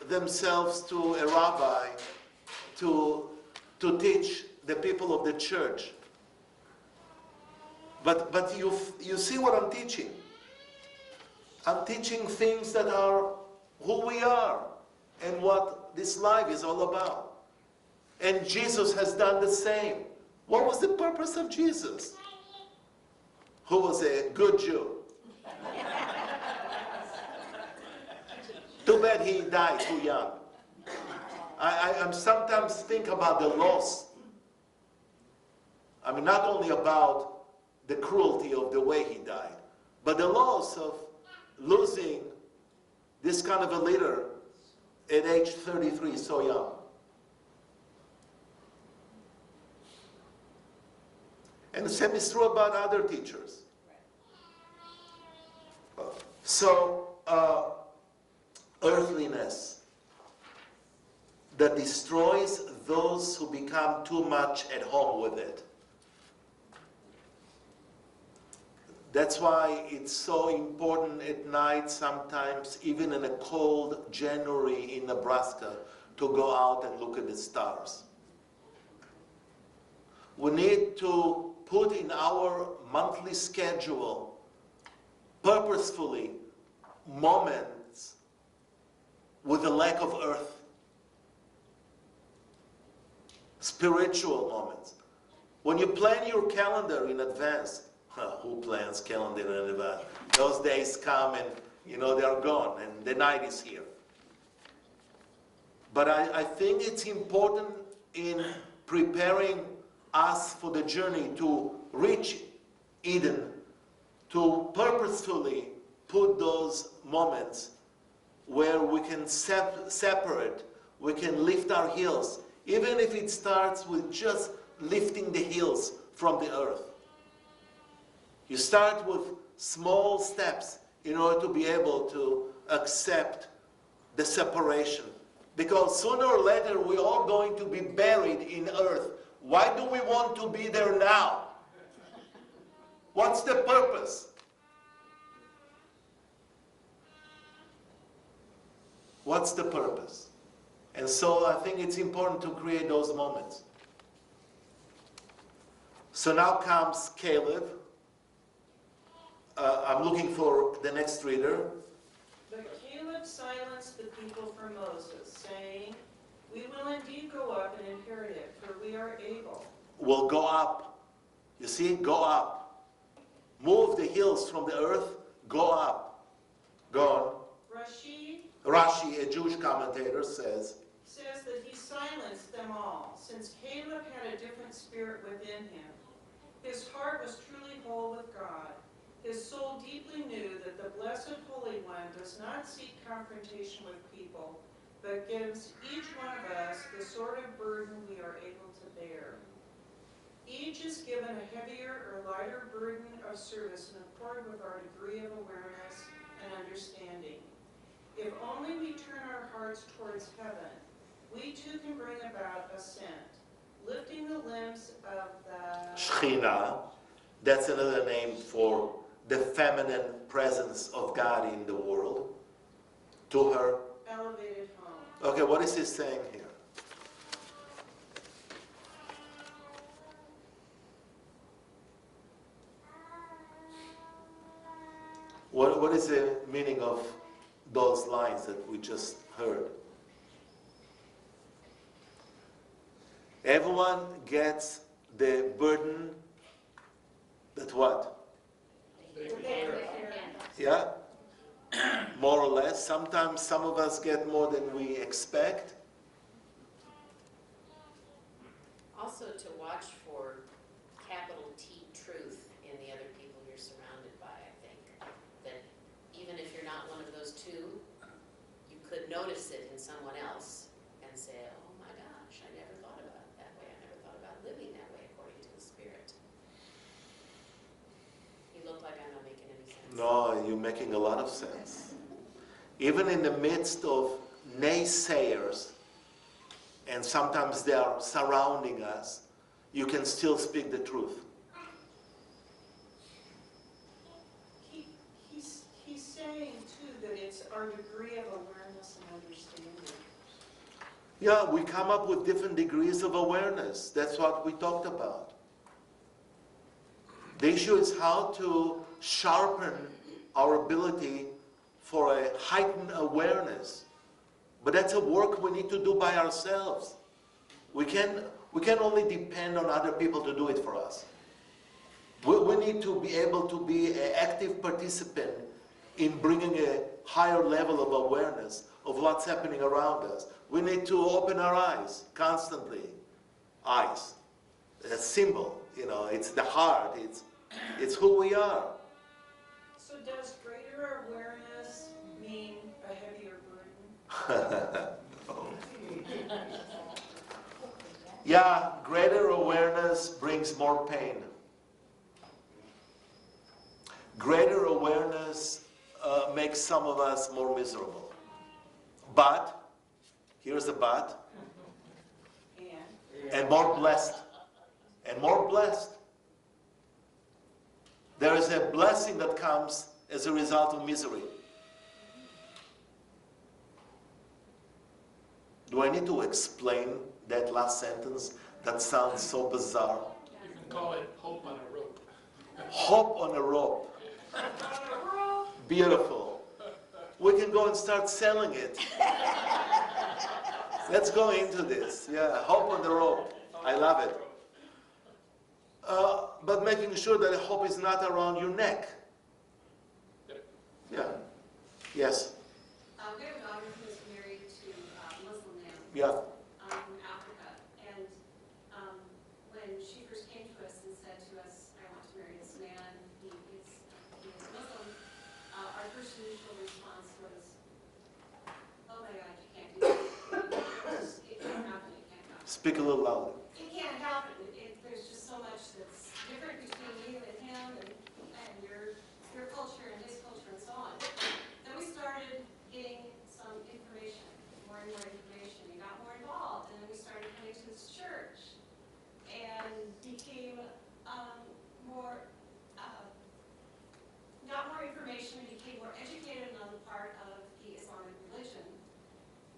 themselves to a rabbi to teach the people of the church. But you see what I'm teaching. I'm teaching things that are who we are and what this life is all about. And Jesus has done the same. What was the purpose of Jesus? Who was a good Jew. Too bad he died too young. I'm sometimes think about the loss. I mean, not only about the cruelty of the way he died, but the loss of losing this kind of a leader at age 33, so young. And the same is true about other teachers. So, earthliness that destroys those who become too much at home with it. That's why it's so important at night sometimes, even in a cold January in Nebraska, to go out and look at the stars. We need to put in our monthly schedule, purposefully, moments with a lack of earth. Spiritual moments. When you plan your calendar in advance, who plans calendar in advance? Those days come and, they are gone and the night is here. But I think it's important in preparing us for the journey to reach Eden, to purposefully put those moments where we can separate, we can lift our heels, even if it starts with just lifting the heels from the earth. You start with small steps in order to be able to accept the separation. Because sooner or later we're all going to be buried in earth. Why do we want to be there now? What's the purpose? What's the purpose? And so I think it's important to create those moments. So now comes Caleb. I'm looking for the next reader. But Caleb silenced the people for Moses, saying, "We will indeed go up and inherit it, for we are able." will go up. You see, go up. Move the hills from the earth, go up. Go on. Rashi, a Jewish commentator, says that he silenced them all, since Caleb had a different spirit within him. His heart was truly whole with God. His soul deeply knew that the Blessed Holy One does not seek confrontation with people, but gives each one of us the sort of burden we are able to bear. Each is given a heavier or lighter burden of service in accord with our degree of awareness and understanding. If only we turn our hearts towards heaven, we too can bring about ascent, lifting the limbs of the Shechina. That's another name for the feminine presence of God in the world, to her elevated home. Okay, what is he saying here? What is the meaning of those lines that we just heard? Everyone gets the burden that what? Yeah? More or less. Sometimes some of us get more than we expect. Also to watch for capital T truth in the other people you're surrounded by, I think. That even if you're not one of those two, you could notice it in someone else and say, oh my gosh, I never thought about it that way. I never thought about living that way according to the Spirit. You look like I'm not making any sense. No, you're making a lot of sense. Even in the midst of naysayers, and sometimes they are surrounding us, you can still speak the truth. He's saying, too, that it's our degree of awareness and understanding. Yeah, we come up with different degrees of awareness. That's what we talked about. The issue is how to sharpen our ability for a heightened awareness. But that's a work we need to do by ourselves. We can only depend on other people to do it for us. We need to be able to be an active participant in bringing a higher level of awareness of what's happening around us. We need to open our eyes constantly. Eyes. A symbol, it's the heart, it's who we are. So does greater awareness mean a heavier burden? Yeah, greater awareness brings more pain. Greater awareness makes some of us more miserable. But, here's the but, and more blessed. And more blessed. There is a blessing that comes as a result of misery. Do I need to explain that last sentence? That sounds so bizarre. You can call it hope on a rope. Hope on a rope. Beautiful. We can go and start selling it. Let's go into this. Yeah, hope on the rope. I love it. But making sure that the hope is not around your neck. Yeah. Yes. We have a daughter who is married to a Muslim man. Yeah. In Africa. And when she first came to us and said to us, I want to marry this man, he is Muslim, our first initial response was, oh my God, you can't do this. It can't happen, it can't happen. Speak a little louder. It can't happen. There's just so much that's different between you and him and your culture and his culture and so on. Then we started getting some information, more and more information. We got more involved, and then we started coming to this church and became got more information and became more educated on the part of the Islamic religion.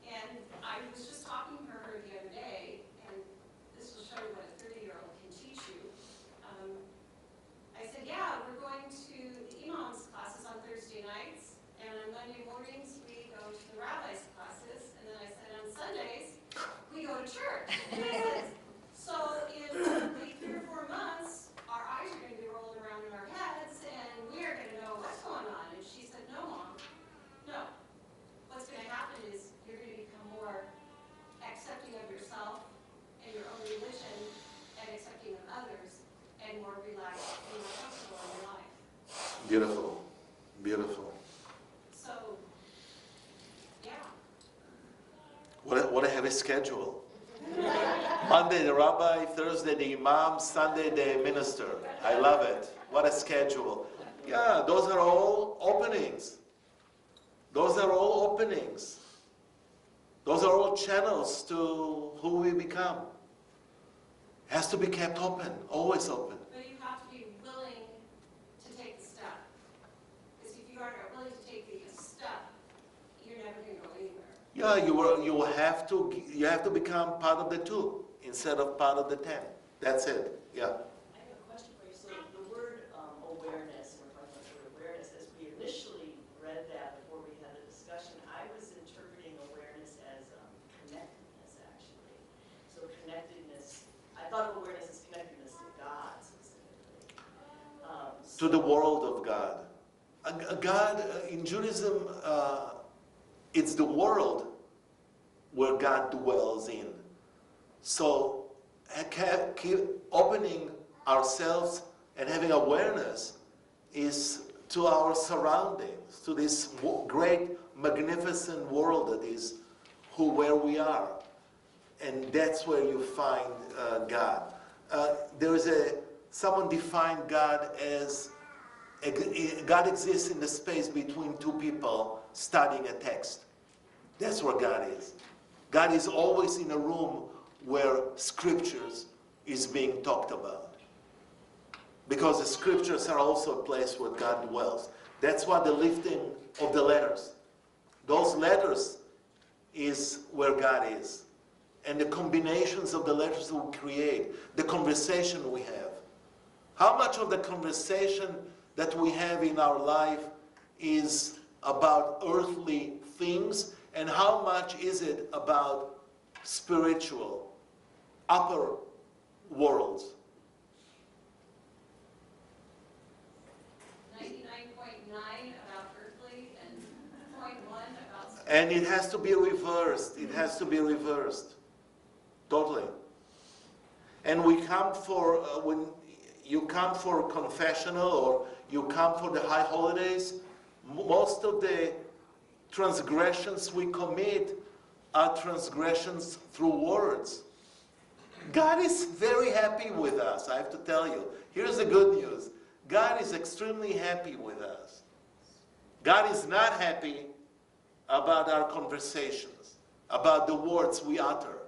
And I was just talking to her the other day, and and more relaxed, more comfortable in life. Beautiful, beautiful. So, yeah. What a heavy schedule. Monday the rabbi, Thursday the imam, Sunday the minister. I love it. What a schedule. Yeah, those are all openings. Those are all openings. Those are all channels to who we become. Has to be kept open, always open. But you have to be willing to take the step. Because if you aren't willing to take the step, you're never going to go anywhere. Yeah, you have to become part of the 2 instead of part of the 10. That's it. Yeah. I have a question for you. So the word awareness, we're talking about sort of awareness, as we initially read that before we had the discussion, I was interpreting awareness as connectedness, actually. So connectedness, I thought of awareness as connectedness to God specifically. To the world of God. God, in Judaism, it's the world where God dwells in. So keep opening ourselves and having awareness is to our surroundings, to this great, magnificent world that is where we are. And that's where you find God. Someone defined God as, God exists in the space between 2 people studying a text. That's where God is. God is always in a room where scriptures is being talked about. Because the scriptures are also a place where God dwells. That's why the lifting of the letters. Those letters is where God is. And the combinations of the letters we create, the conversation we have. How much of the conversation that we have in our life is about earthly things, and how much is it about spiritual, upper worlds? 99.9 about earthly and 0.1 about spiritual. And it has to be reversed. It has to be reversed. Totally. And we come for, when you come for confessional or you come for the high holidays, most of the transgressions we commit are transgressions through words. God is very happy with us, I have to tell you. Here's the good news. God is extremely happy with us. God is not happy about our conversations, about the words we utter,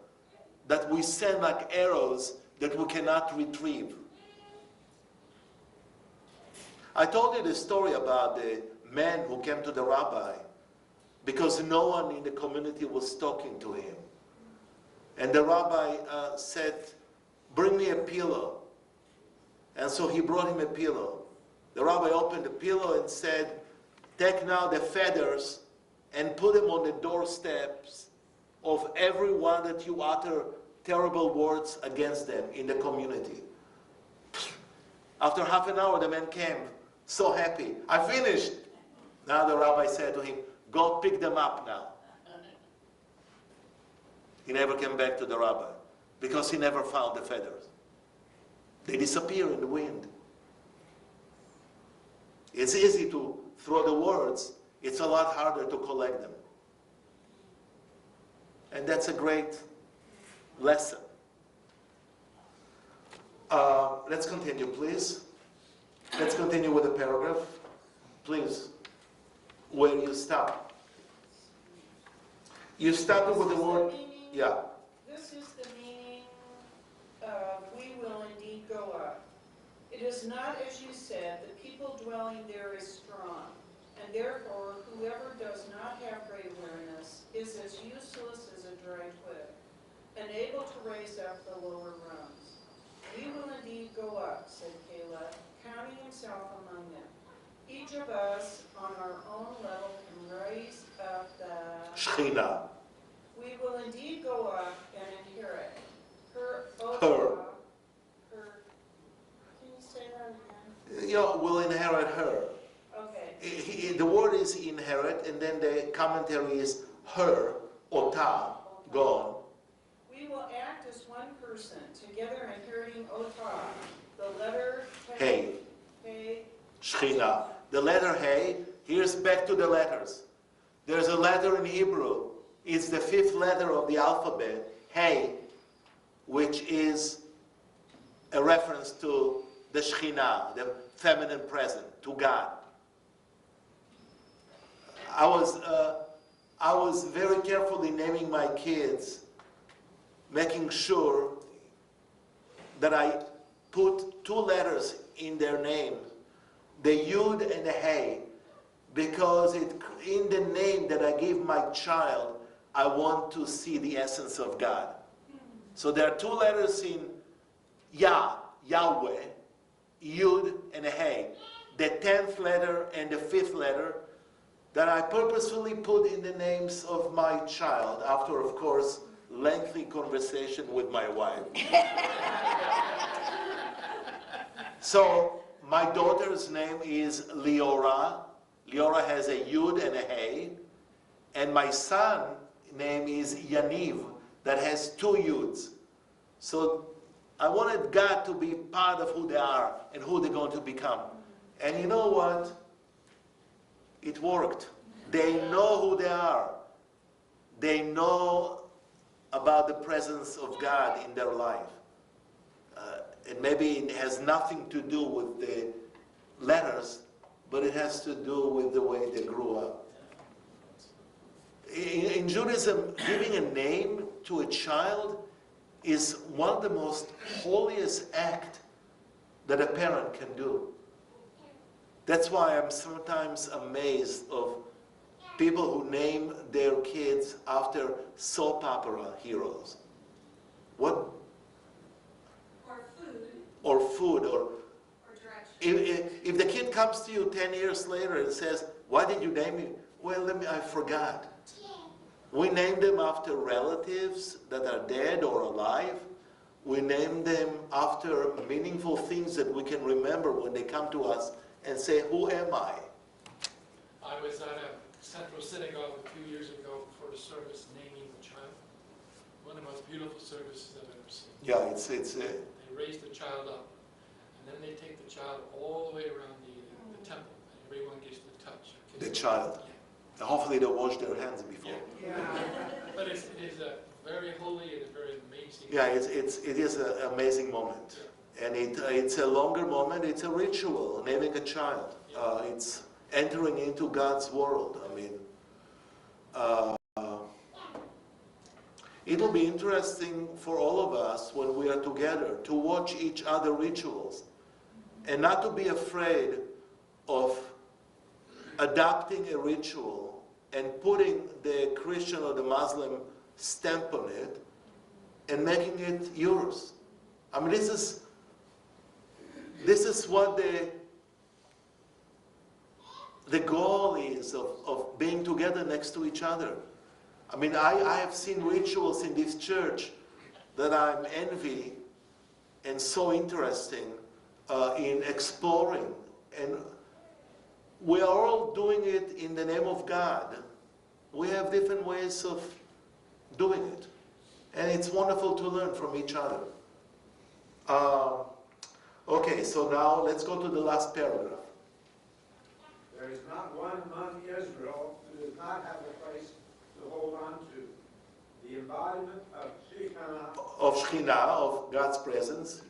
that we send like arrows that we cannot retrieve. I told you the story about the man who came to the rabbi because no one in the community was talking to him. And the rabbi said, bring me a pillow. And so he brought him a pillow. The rabbi opened the pillow and said, take now the feathers and put them on the doorsteps of everyone that you utter terrible words against them in the community. After half an hour, the man came, so happy. I finished. Now the rabbi said to him, go pick them up now. He never came back to the rabbi because he never found the feathers. They disappear in the wind. It's easy to throw the words. It's a lot harder to collect them. And that's a great lesson. Let's continue, please. Let's continue with the paragraph. Please, where you stop. You started with the word, yeah. This is the meaning of we will indeed go up. It is not as you said, the people dwelling there is strong, and therefore whoever does not have great awareness is as useless as a dry twig, unable to raise up the lower rungs. We will indeed go up, said Caleb, counting himself among them. Each of us on our own level can raise up the Shechina. We will indeed go up and inherit her. Her. Can you say that again? You know, will inherit her. Okay. The word is inherit, and then the commentary is her, ota, gone. We will act as one person, together inheriting Otah, the letter? Hey. Hey. Shechina. The letter Hey, here's back to the letters. There's a letter in Hebrew. It's the 5th letter of the alphabet, Hey, which is a reference to the Shechina, the feminine present, to God. I was very carefully naming my kids, making sure that I put 2 letters in their name, the Yud and the Hey, because in the name that I give my child, I want to see the essence of God. So there are 2 letters in Yahweh, Yud and a Hey, the 10th letter and the 5th letter that I purposefully put in the names of my child after, of course, lengthy conversation with my wife. So my daughter's name is Leora. Leora has a Yud and a Hey. And my son's name is Yaniv, that has 2 Yuds. So I wanted God to be part of who they are and who they're going to become. And you know what? It worked. They know who they are. They know about the presence of God in their life. And maybe it has nothing to do with the letters, but it has to do with the way they grew up. In Judaism, giving a name to a child is one of the most holiest acts that a parent can do. That's why I'm sometimes amazed of people who name their kids after soap opera heroes. What? Or food, or if the kid comes to you 10 years later and says, "Why did you name me?" Well, I forgot. We name them after relatives that are dead or alive. We name them after meaningful things that we can remember when they come to us and say, "Who am I?" I was at a Central Synagogue a few years ago for a service naming the child. One of the most beautiful services I've ever seen. Yeah, They raise the child up, and then they take the child all the way around the temple, and everyone gets to touch. the child. Yeah. Hopefully they wash their hands before. Yeah. But it is a very holy and a very amazing. Yeah, it is an amazing moment. Yeah. And it's a longer moment. It's a ritual, naming a child. Yeah. It's entering into God's world. I mean, it'll be interesting for all of us when we are together to watch each other rituals and not to be afraid of adopting a ritual and putting the Christian or the Muslim stamp on it and making it yours. I mean, this is what the goal is of being together next to each other. I mean, I have seen rituals in this church that I'm envy and so interesting in exploring. And we are all doing it in the name of God. We have different ways of doing it. And it's wonderful to learn from each other. Okay, so now let's go to the last paragraph. There is not one among Israel who does not have a place to hold on to. The embodiment of Shekinah, Of Shekhinah, of God's presence.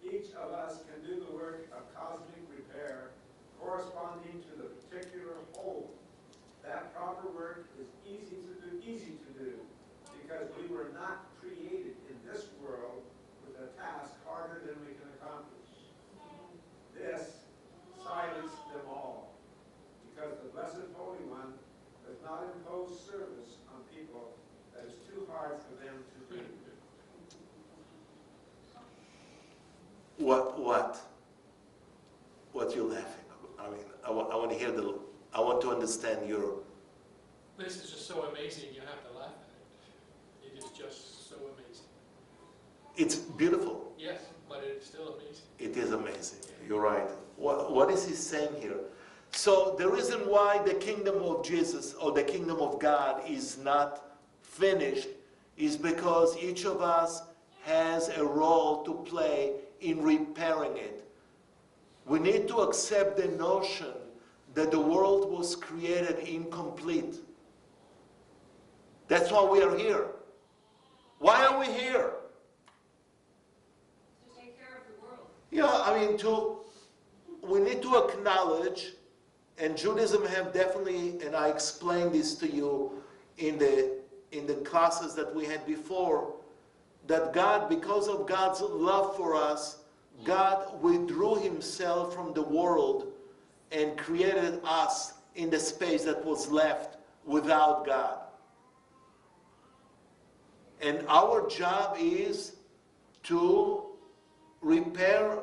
each of us can do the work of cosmic repair corresponding to the particular whole. That proper work is easy to do because we were not created in this world with a task harder than we can accomplish. This silenced them all because the Blessed Holy One does not impose service on people that is too hard for them to do. What you're laughing about? I mean, I want to hear I want to understand your. This is just so amazing, you have to laugh at it. It is just so amazing. It's beautiful. Yes, but it's still amazing. It is amazing. You're right. What is he saying here? So the reason why the kingdom of Jesus or the kingdom of God is not finished is because each of us has a role to play in repairing it. We need to accept the notion that the world was created incomplete. That's why we are here. Why are we here? To take care of the world. Yeah, I mean, we need to acknowledge, and Judaism have definitely, and I explained this to you in the classes that we had before, that God, because of God's love for us, God withdrew himself from the world and created us in the space that was left without God. And our job is to repair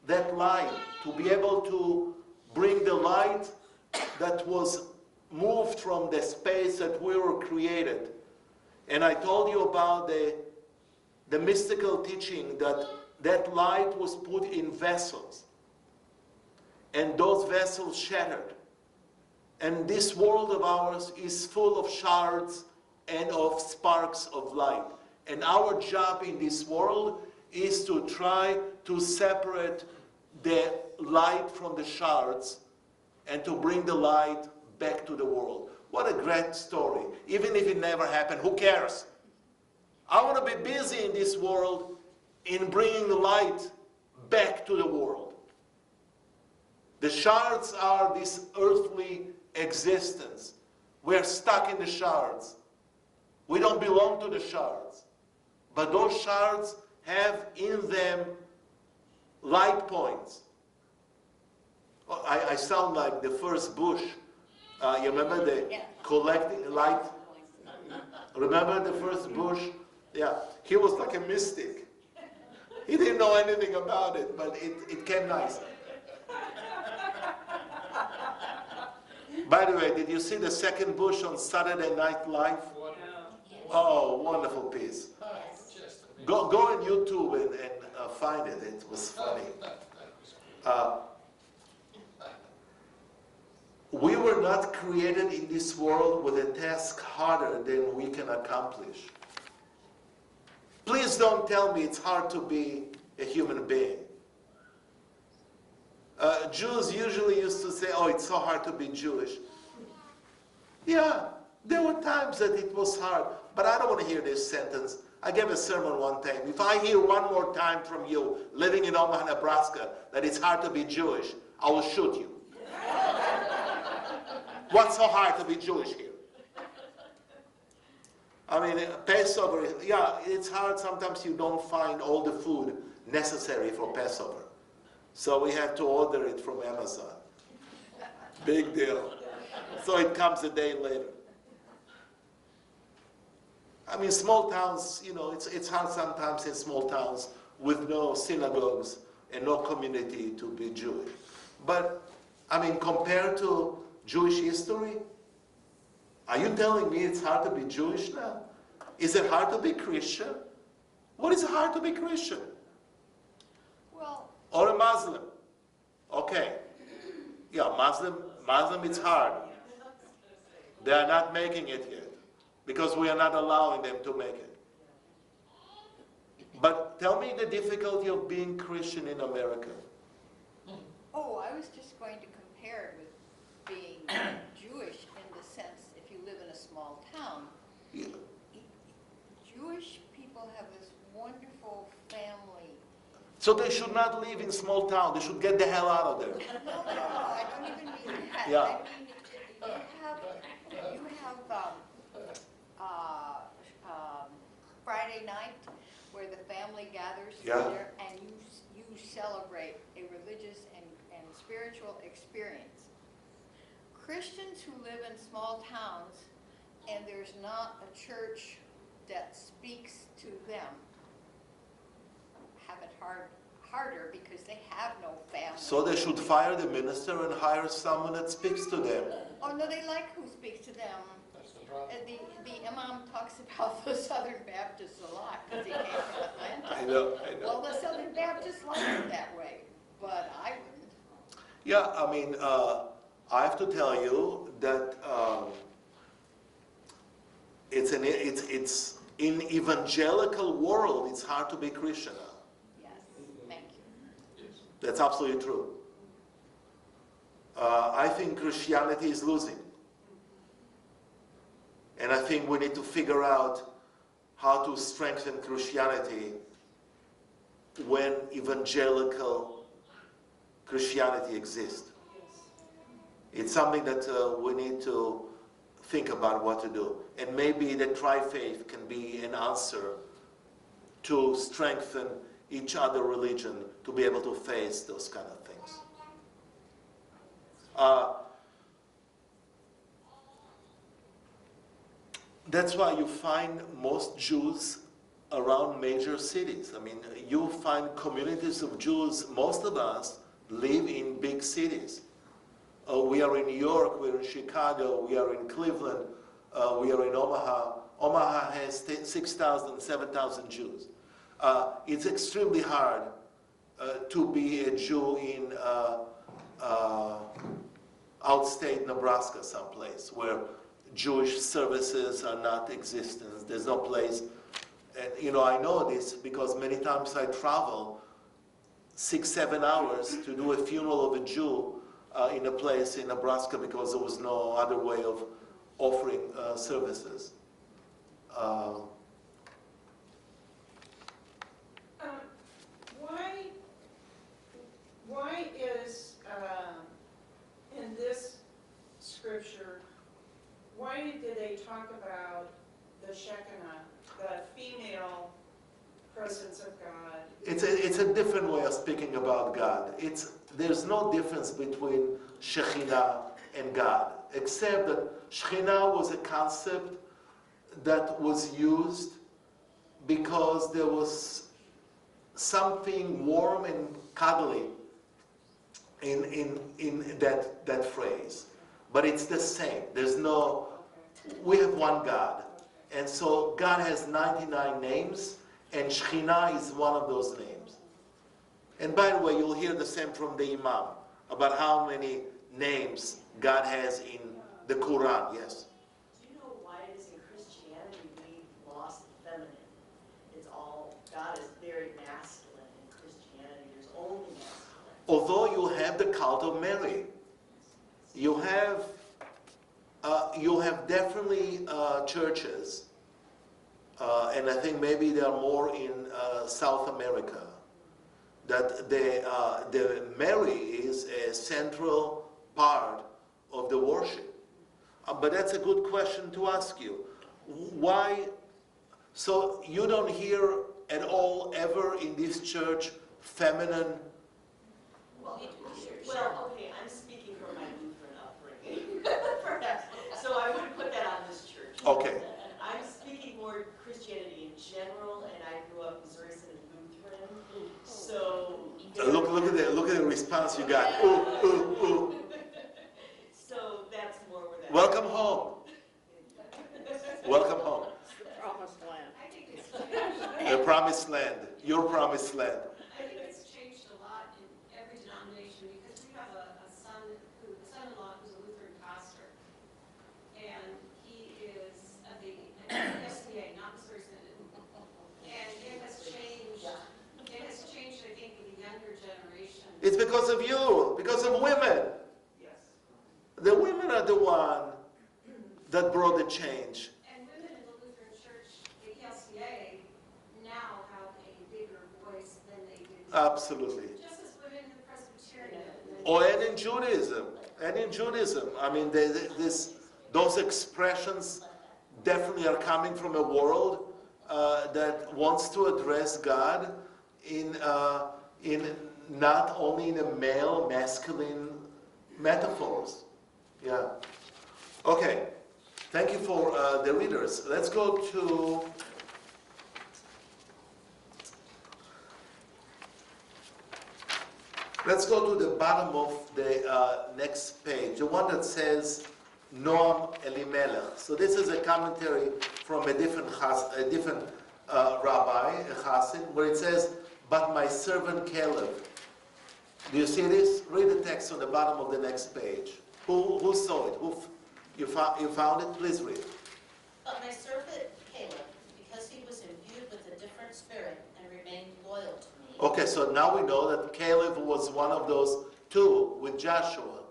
that light, to be able to bring the light that was moved from the space that we were created. And I told you about the mystical teaching that light was put in vessels. And those vessels shattered. And this world of ours is full of shards and of sparks of light. And our job in this world is to try to separate the light from the shards and to bring the light back to the world. What a great story. Even if it never happened, who cares? I want to be busy in this world in bringing light back to the world. The shards are this earthly existence. We're stuck in the shards. We don't belong to the shards. But those shards have in them light points. Oh, I sound like the first Bush. You remember the collecting light? Remember the first Bush? Yeah, he was like a mystic. He didn't know anything about it, but it came nice. By the way, did you see the second Bush on Saturday Night Live? Oh, wonderful piece. Go on YouTube and find it. It was funny. We were not created in this world with a task harder than we can accomplish. Please don't tell me it's hard to be a human being. Jews usually used to say, oh, it's so hard to be Jewish. Yeah, there were times that it was hard, but I don't want to hear this sentence. I gave a sermon one time. If I hear one more time from you, living in Omaha, Nebraska, that it's hard to be Jewish, I will shoot you. What's so hard to be Jewish here? I mean, Passover, yeah, it's hard. Sometimes you don't find all the food necessary for Passover. So we have to order it from Amazon. Big deal. So it comes a day later. I mean, small towns, you know, it's hard sometimes in small towns with no synagogues and no community to be Jewish. But, I mean, compared to Jewish history, are you telling me it's hard to be Jewish now? Is it hard to be Christian? What is it hard to be Christian? Well, or a Muslim? Okay. Yeah, Muslim it's hard. They are not making it yet because we are not allowing them to make it. But tell me the difficulty of being Christian in America. oh, I was just going to compare it with being Jewish in the sense, if you live in a small town, Yeah. Jewish people have this wonderful family. So they should not live in small town. They should get the hell out of there. No, I don't even mean that. Yeah. I mean, you have Friday night where the family gathers Yeah. together and you celebrate a religious and spiritual experience. Christians who live in small towns and there's not a church that speaks to them have it harder because they have no family. So they should fire the minister and hire someone that speaks to them. Oh, no, they like who speaks to them. That's the problem. The imam talks about the Southern Baptists a lot because he came from Atlanta. I know. Well, the Southern Baptists like it that way, but I wouldn't. Yeah, I mean, I have to tell you that it's in evangelical world, it's hard to be Christian now. Yes, thank you. That's absolutely true. I think Christianity is losing. And I think we need to figure out how to strengthen Christianity when evangelical Christianity exists. It's something that we need to think about what to do. And maybe the tri-faith can be an answer to strengthen each other religion to be able to face those kind of things. That's why you find most Jews around major cities. I mean, you find communities of Jews, most of us live in big cities. We are in New York, we're in Chicago, we are in Cleveland, we are in Omaha. Omaha has 6,000, 7,000 Jews. It's extremely hard to be a Jew in outstate Nebraska someplace where Jewish services are not existent. There's no place. And, you know, I know this because many times I travel 6-7 hours to do a funeral of a Jew in a place in Nebraska because there was no other way of offering services. Why is in this scripture, why did they talk about the Shekinah, the female presence of God? It's a different way of speaking about God. There's no difference between Shekhinah and God, except that Shekhinah was a concept that was used because there was something warm and cuddly in that phrase. But it's the same. We have one God. And so God has 99 names, and Shekhinah is one of those names. And by the way, you'll hear the same from the Imam about how many names God has in the Quran. Yes? Do you know why it is in Christianity we've lost the feminine? It's all, God is very masculine in Christianity. There's only masculine. Although you have the cult of Mary, you have definitely churches, and I think maybe there are more in South America, that the Mary is a central part of the worship. But that's a good question to ask you. Why? So you don't hear at all ever in this church feminine? Well, okay, I'm speaking from my Lutheran upbringing, perhaps. So I wouldn't put that on this church. Okay. I'm speaking more Christianity in general, and I grew up Missouri Synod Lutheran. So Look at the response you got. Ooh, ooh, ooh. So that's more where that. Welcome home. Welcome home. The promised land. I think it's changed. The promised land. Your promised land. I think it's changed a lot in every denomination because we have a son-in-law who's a Lutheran pastor, and he is at the SDA, not Missouri Synod. And it has changed. It has changed, I think, with the younger generation. It's because of you, because of women. Yes. The women are the one that brought the change. And women in the Lutheran Church, the ELCA, now have a bigger voice than they did. Absolutely. Just as women in the Presbyterian. And in Judaism. And in Judaism. I mean, those expressions definitely are coming from a world that wants to address God in not only in a male, masculine metaphors. Yeah. Okay. Thank you for the readers. Let's go to the bottom of the next page, the one that says Noam Elimelech. So this is a commentary from a different rabbi, a chassid, where it says, "But my servant Caleb." Do you see this? Read the text on the bottom of the next page. Who saw it? You found it? Please read. But my servant Caleb, because he was imbued with a different spirit and remained loyal to me, Okay, so now we know that Caleb was one of those two with Joshua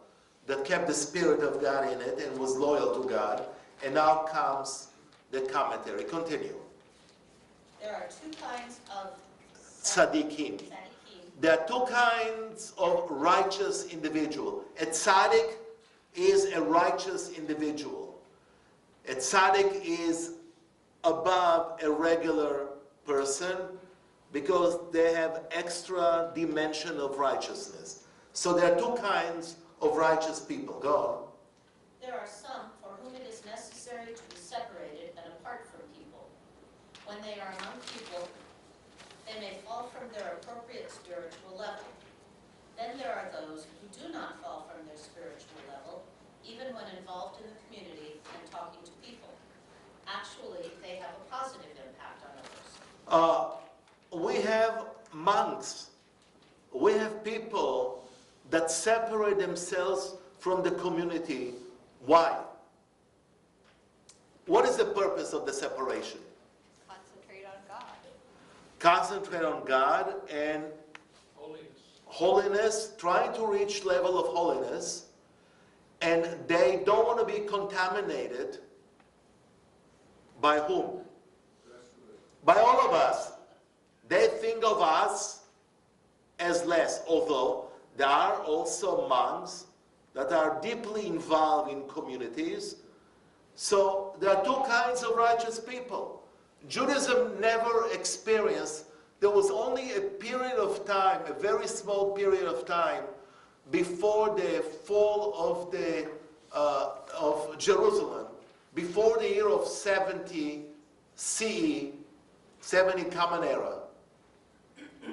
that kept the Spirit of God in it and was loyal to God. And now comes the commentary. Continue. There are two kinds of Tzaddikim. There are two kinds of righteous individual. A tzaddik is a righteous individual. A tzaddik is above a regular person because they have extra dimension of righteousness. So there are two kinds of righteous people. Go on. There are some for whom it is necessary to be separated and apart from people. When they are among people, they may fall from their appropriate spiritual level. Then there are those who do not fall from their spiritual level, even when involved in the community and talking to people. Actually, they have a positive impact on others. We have monks. We have people that separate themselves from the community. Why? What is the purpose of the separation? Concentrate on God. Concentrate on God and holiness, trying to reach level of holiness, and they don't want to be contaminated by whom? By all of us. They think of us as less, although there are also monks that are deeply involved in communities. So there are two kinds of righteous people. Judaism never experienced, there was only a period of time, a very small period of time, before the fall of Jerusalem, before the year of 70 CE, 70 Common Era,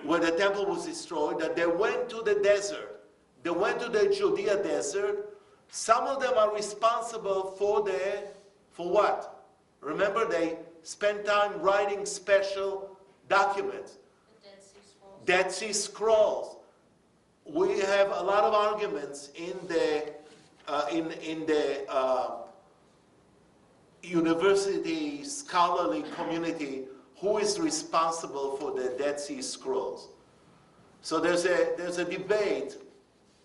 where the temple was destroyed, that they went to the desert. They went to the Judea desert. Some of them are responsible for what? Remember, they spent time writing special documents. The Dead Sea Scrolls. Dead Sea Scrolls. We have a lot of arguments in the university scholarly community who is responsible for the Dead Sea Scrolls. So there's a debate,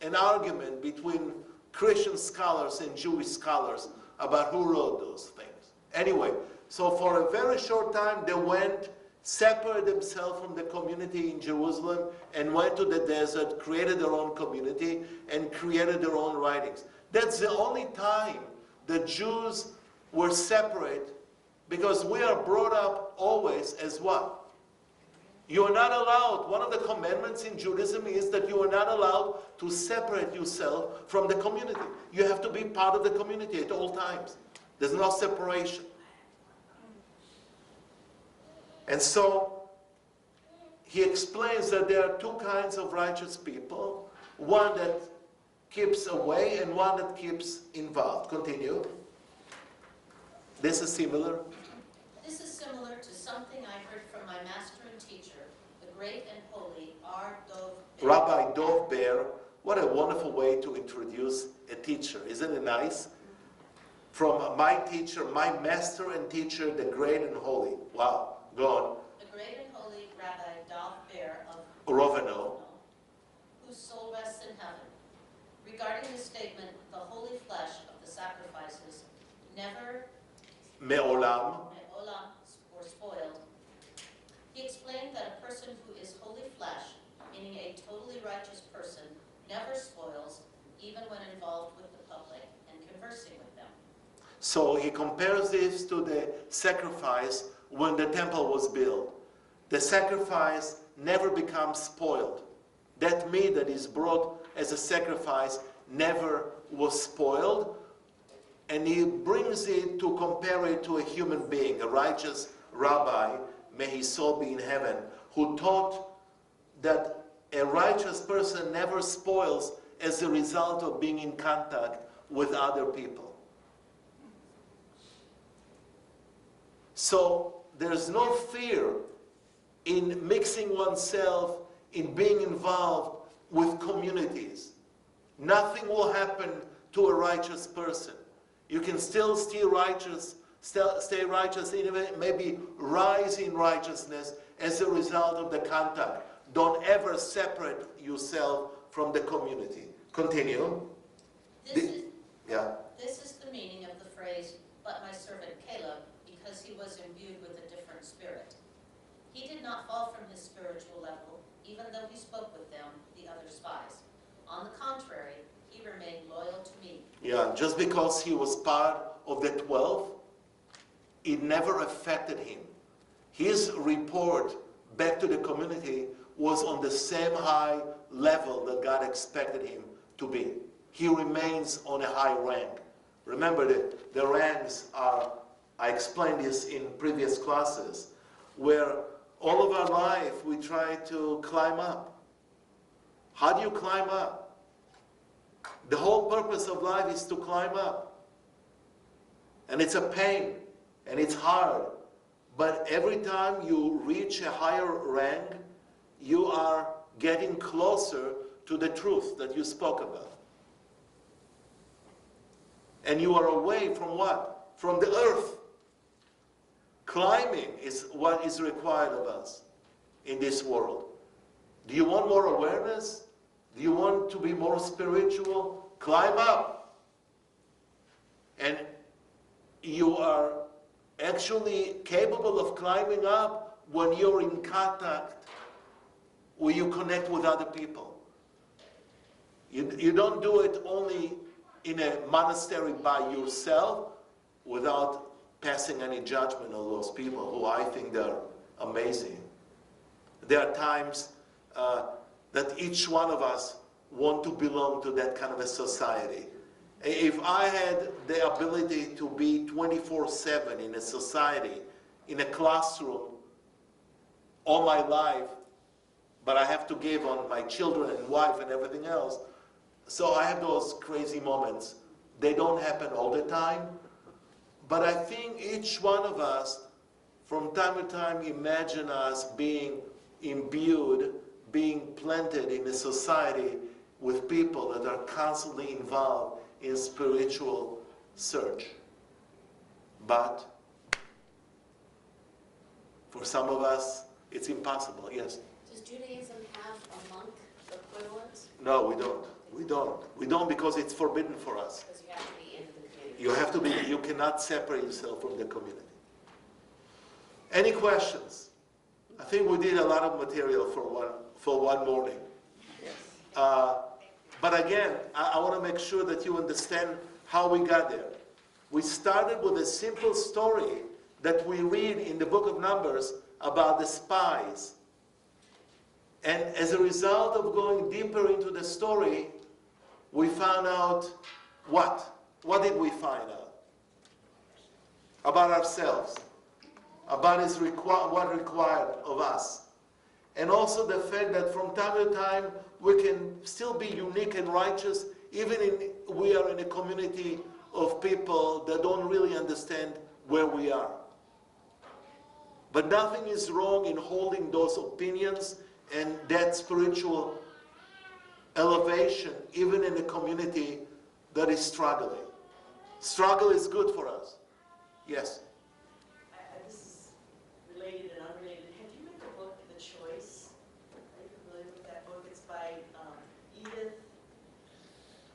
an argument between Christian scholars and Jewish scholars about who wrote those things. Anyway, so for a very short time they went, separated themselves from the community in Jerusalem and went to the desert, created their own community and created their own writings. That's the only time the Jews were separate, because we are brought up always as what? You are not allowed, one of the commandments in Judaism is that you are not allowed to separate yourself from the community. You have to be part of the community at all times. There's no separation. And so, he explains that there are two kinds of righteous people, one that keeps away and one that keeps involved. Continue. This is similar. This is similar to something I heard from my master and teacher, the great and holy Rabbi Dov Ber. What a wonderful way to introduce a teacher. Isn't it nice? From my teacher, my master and teacher, the great and holy. Wow. Go on. The great and holy Rabbi Dov Ber of Roveno, whose soul rests in heaven. Regarding the statement, the holy flesh of the sacrifices never Me'olam, or spoiled. He explained that a person who is holy flesh, meaning a totally righteous person, never spoils, even when involved with the public and conversing with them. So he compares this to the sacrifice when the temple was built. The sacrifice never becomes spoiled. That meat that is brought as a sacrifice never was spoiled. And he brings it to compare it to a human being, a righteous rabbi, may his soul be in heaven, who taught that a righteous person never spoils as a result of being in contact with other people. So there's no fear in mixing oneself, in being involved with communities. Nothing will happen to a righteous person. You can still stay righteous, even maybe rise in righteousness as a result of the contact. don't ever separate yourself from the community. Continue. This is the meaning of the phrase, "But my servant Caleb," because he was imbued with a different spirit. He did not fall from his spiritual level, even though he spoke with them, the other spies. On the contrary, he remained loyal to me. Yeah, just because he was part of the 12, it never affected him. His report back to the community was on the same high level that God expected him to be. He remains on a high rank. Remember that the ranks are, I explained this in previous classes, where all of our life we try to climb up. How do you climb up? The whole purpose of life is to climb up. And it's a pain, and it's hard. But every time you reach a higher rank, you are getting closer to the truth that you spoke about. And you are away from what? From the earth. Climbing is what is required of us in this world. Do you want more awareness? Do you want to be more spiritual? Climb up. And you are actually capable of climbing up when you're in contact, when you connect with other people. You don't do it only in a monastery by yourself without passing any judgment on those people who I think they're amazing. There are times that each one of us want to belong to that kind of a society. If I had the ability to be 24/7 in a society, in a classroom, all my life, but I have to give on my children and wife and everything else, so I have those crazy moments. They don't happen all the time, but I think each one of us, from time to time, imagine us being imbued, being planted in a society with people that are constantly involved in spiritual search. But for some of us, it's impossible. Yes? Does Judaism have a monk equivalent? No, we don't. We don't because it's forbidden for us. Because you have to be in the community. You have to be, you cannot separate yourself from the community. Any questions? I think we did a lot of material for one morning. But again, I want to make sure that you understand how we got there. We started with a simple story that we read in the book of Numbers about the spies. And as a result of going deeper into the story, we found out what? What did we find out? About ourselves. About what required of us. And also the fact that from time to time we can still be unique and righteous even we are in a community of people that don't really understand where we are. But nothing is wrong in holding those opinions and that spiritual elevation even in a community that is struggling. Struggle is good for us. Yes? This is related and unrelated. Have you read the book, The Choice? Are you familiar with that book? It's by Edith.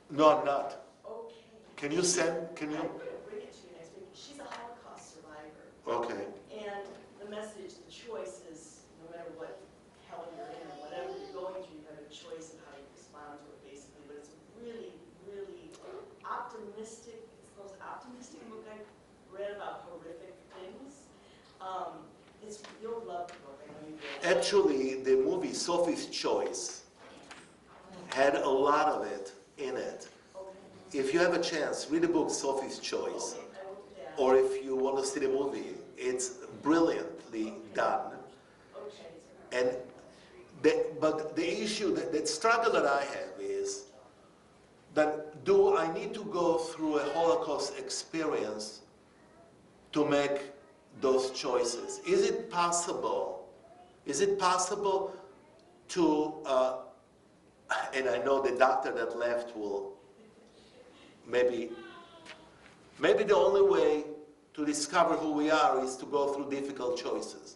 No, I'm not. Okay. Can you send, can you? I'm going to bring it to you next week. She's a Holocaust survivor. Okay. And the message, the choice is, no matter what hell you're in or whatever you're going through, you have a choice of how you respond to it, basically. But it's a really, really optimistic, it's the most optimistic book I've read about horrific things. You'll love the book, I know you will. Actually, the movie Sophie's Choice had a lot of it in it. Okay. If you have a chance, read the book Sophie's Choice. Okay, I will do that. Or if you want to see the movie, it's brilliantly done. Okay. And but the issue, the struggle that I have is that do I need to go through a Holocaust experience to make those choices? Is it possible? Is it possible to, and I know the doctor that left will maybe the only way to discover who we are is to go through difficult choices.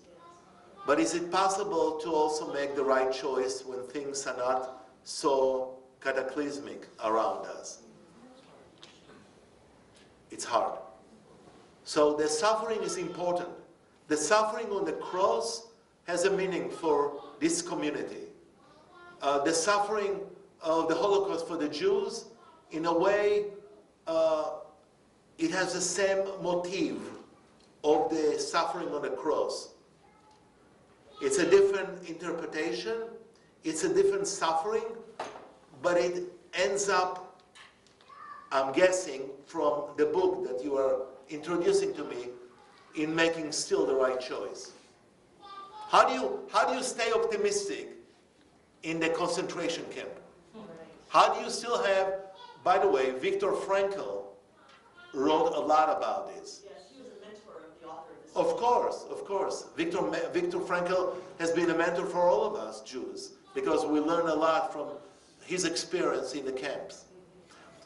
But is it possible to also make the right choice when things are not so cataclysmic around us? It's hard. So the suffering is important. The suffering on the cross has a meaning for this community. The suffering of the Holocaust for the Jews, in a way, it has the same motive of the suffering on the cross. It's a different interpretation, it's a different suffering, but it ends up, I'm guessing, from the book that you are introducing to me, in making still the right choice. How do you stay optimistic in the concentration camp? How do you still have, by the way, Viktor Frankl wrote a lot about this. Yes, he was a mentor of the author of this. Of course. Viktor Frankl has been a mentor for all of us Jews, because we learn a lot from his experience in the camps.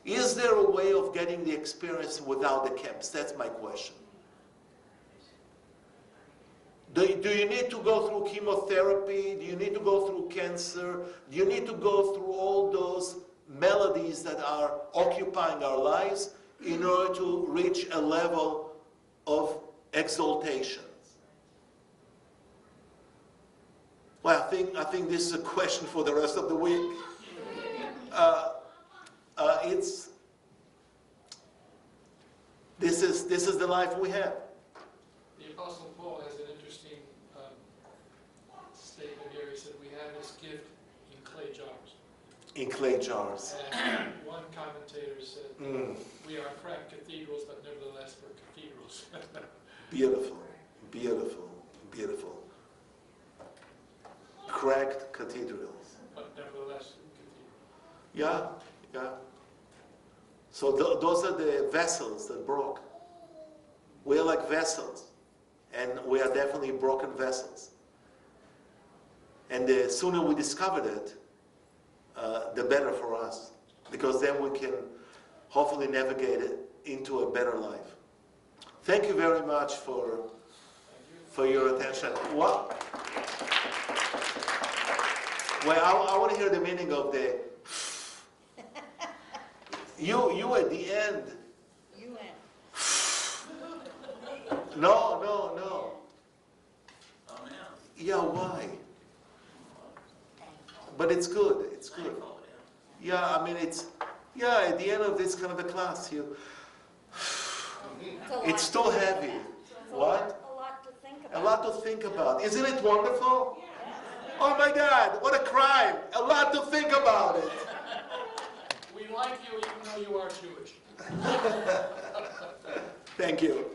Is there a way of getting the experience without the camps? That's my question. Do you need to go through chemotherapy? Do you need to go through cancer? Do you need to go through all those melodies that are occupying our lives in order to reach a level of exaltation? Well, I think this is a question for the rest of the week. This is the life we have. The Apostle Paul has an interesting statement here. He said, we have this gift in clay jars. In clay jars. And one commentator said, we are cracked cathedrals, but nevertheless we're cathedrals. Beautiful. Cracked cathedrals. But nevertheless cathedrals. Yeah. So those are the vessels that broke. We are like vessels. And we are definitely broken vessels. And the sooner we discover it, the better for us. Because then we can hopefully navigate it into a better life. Thank you very much for your attention. What? Well, I want to hear the meaning of the... You at the end. You went. No. Oh, man. Yeah, why? But it's good. Yeah, I mean, at the end of this kind of a class, it's too heavy. What? A lot to think A about. lot to think about. Isn't it wonderful? Oh my God, what a crime. A lot to think about it. We like you even though you are Jewish. Thank you.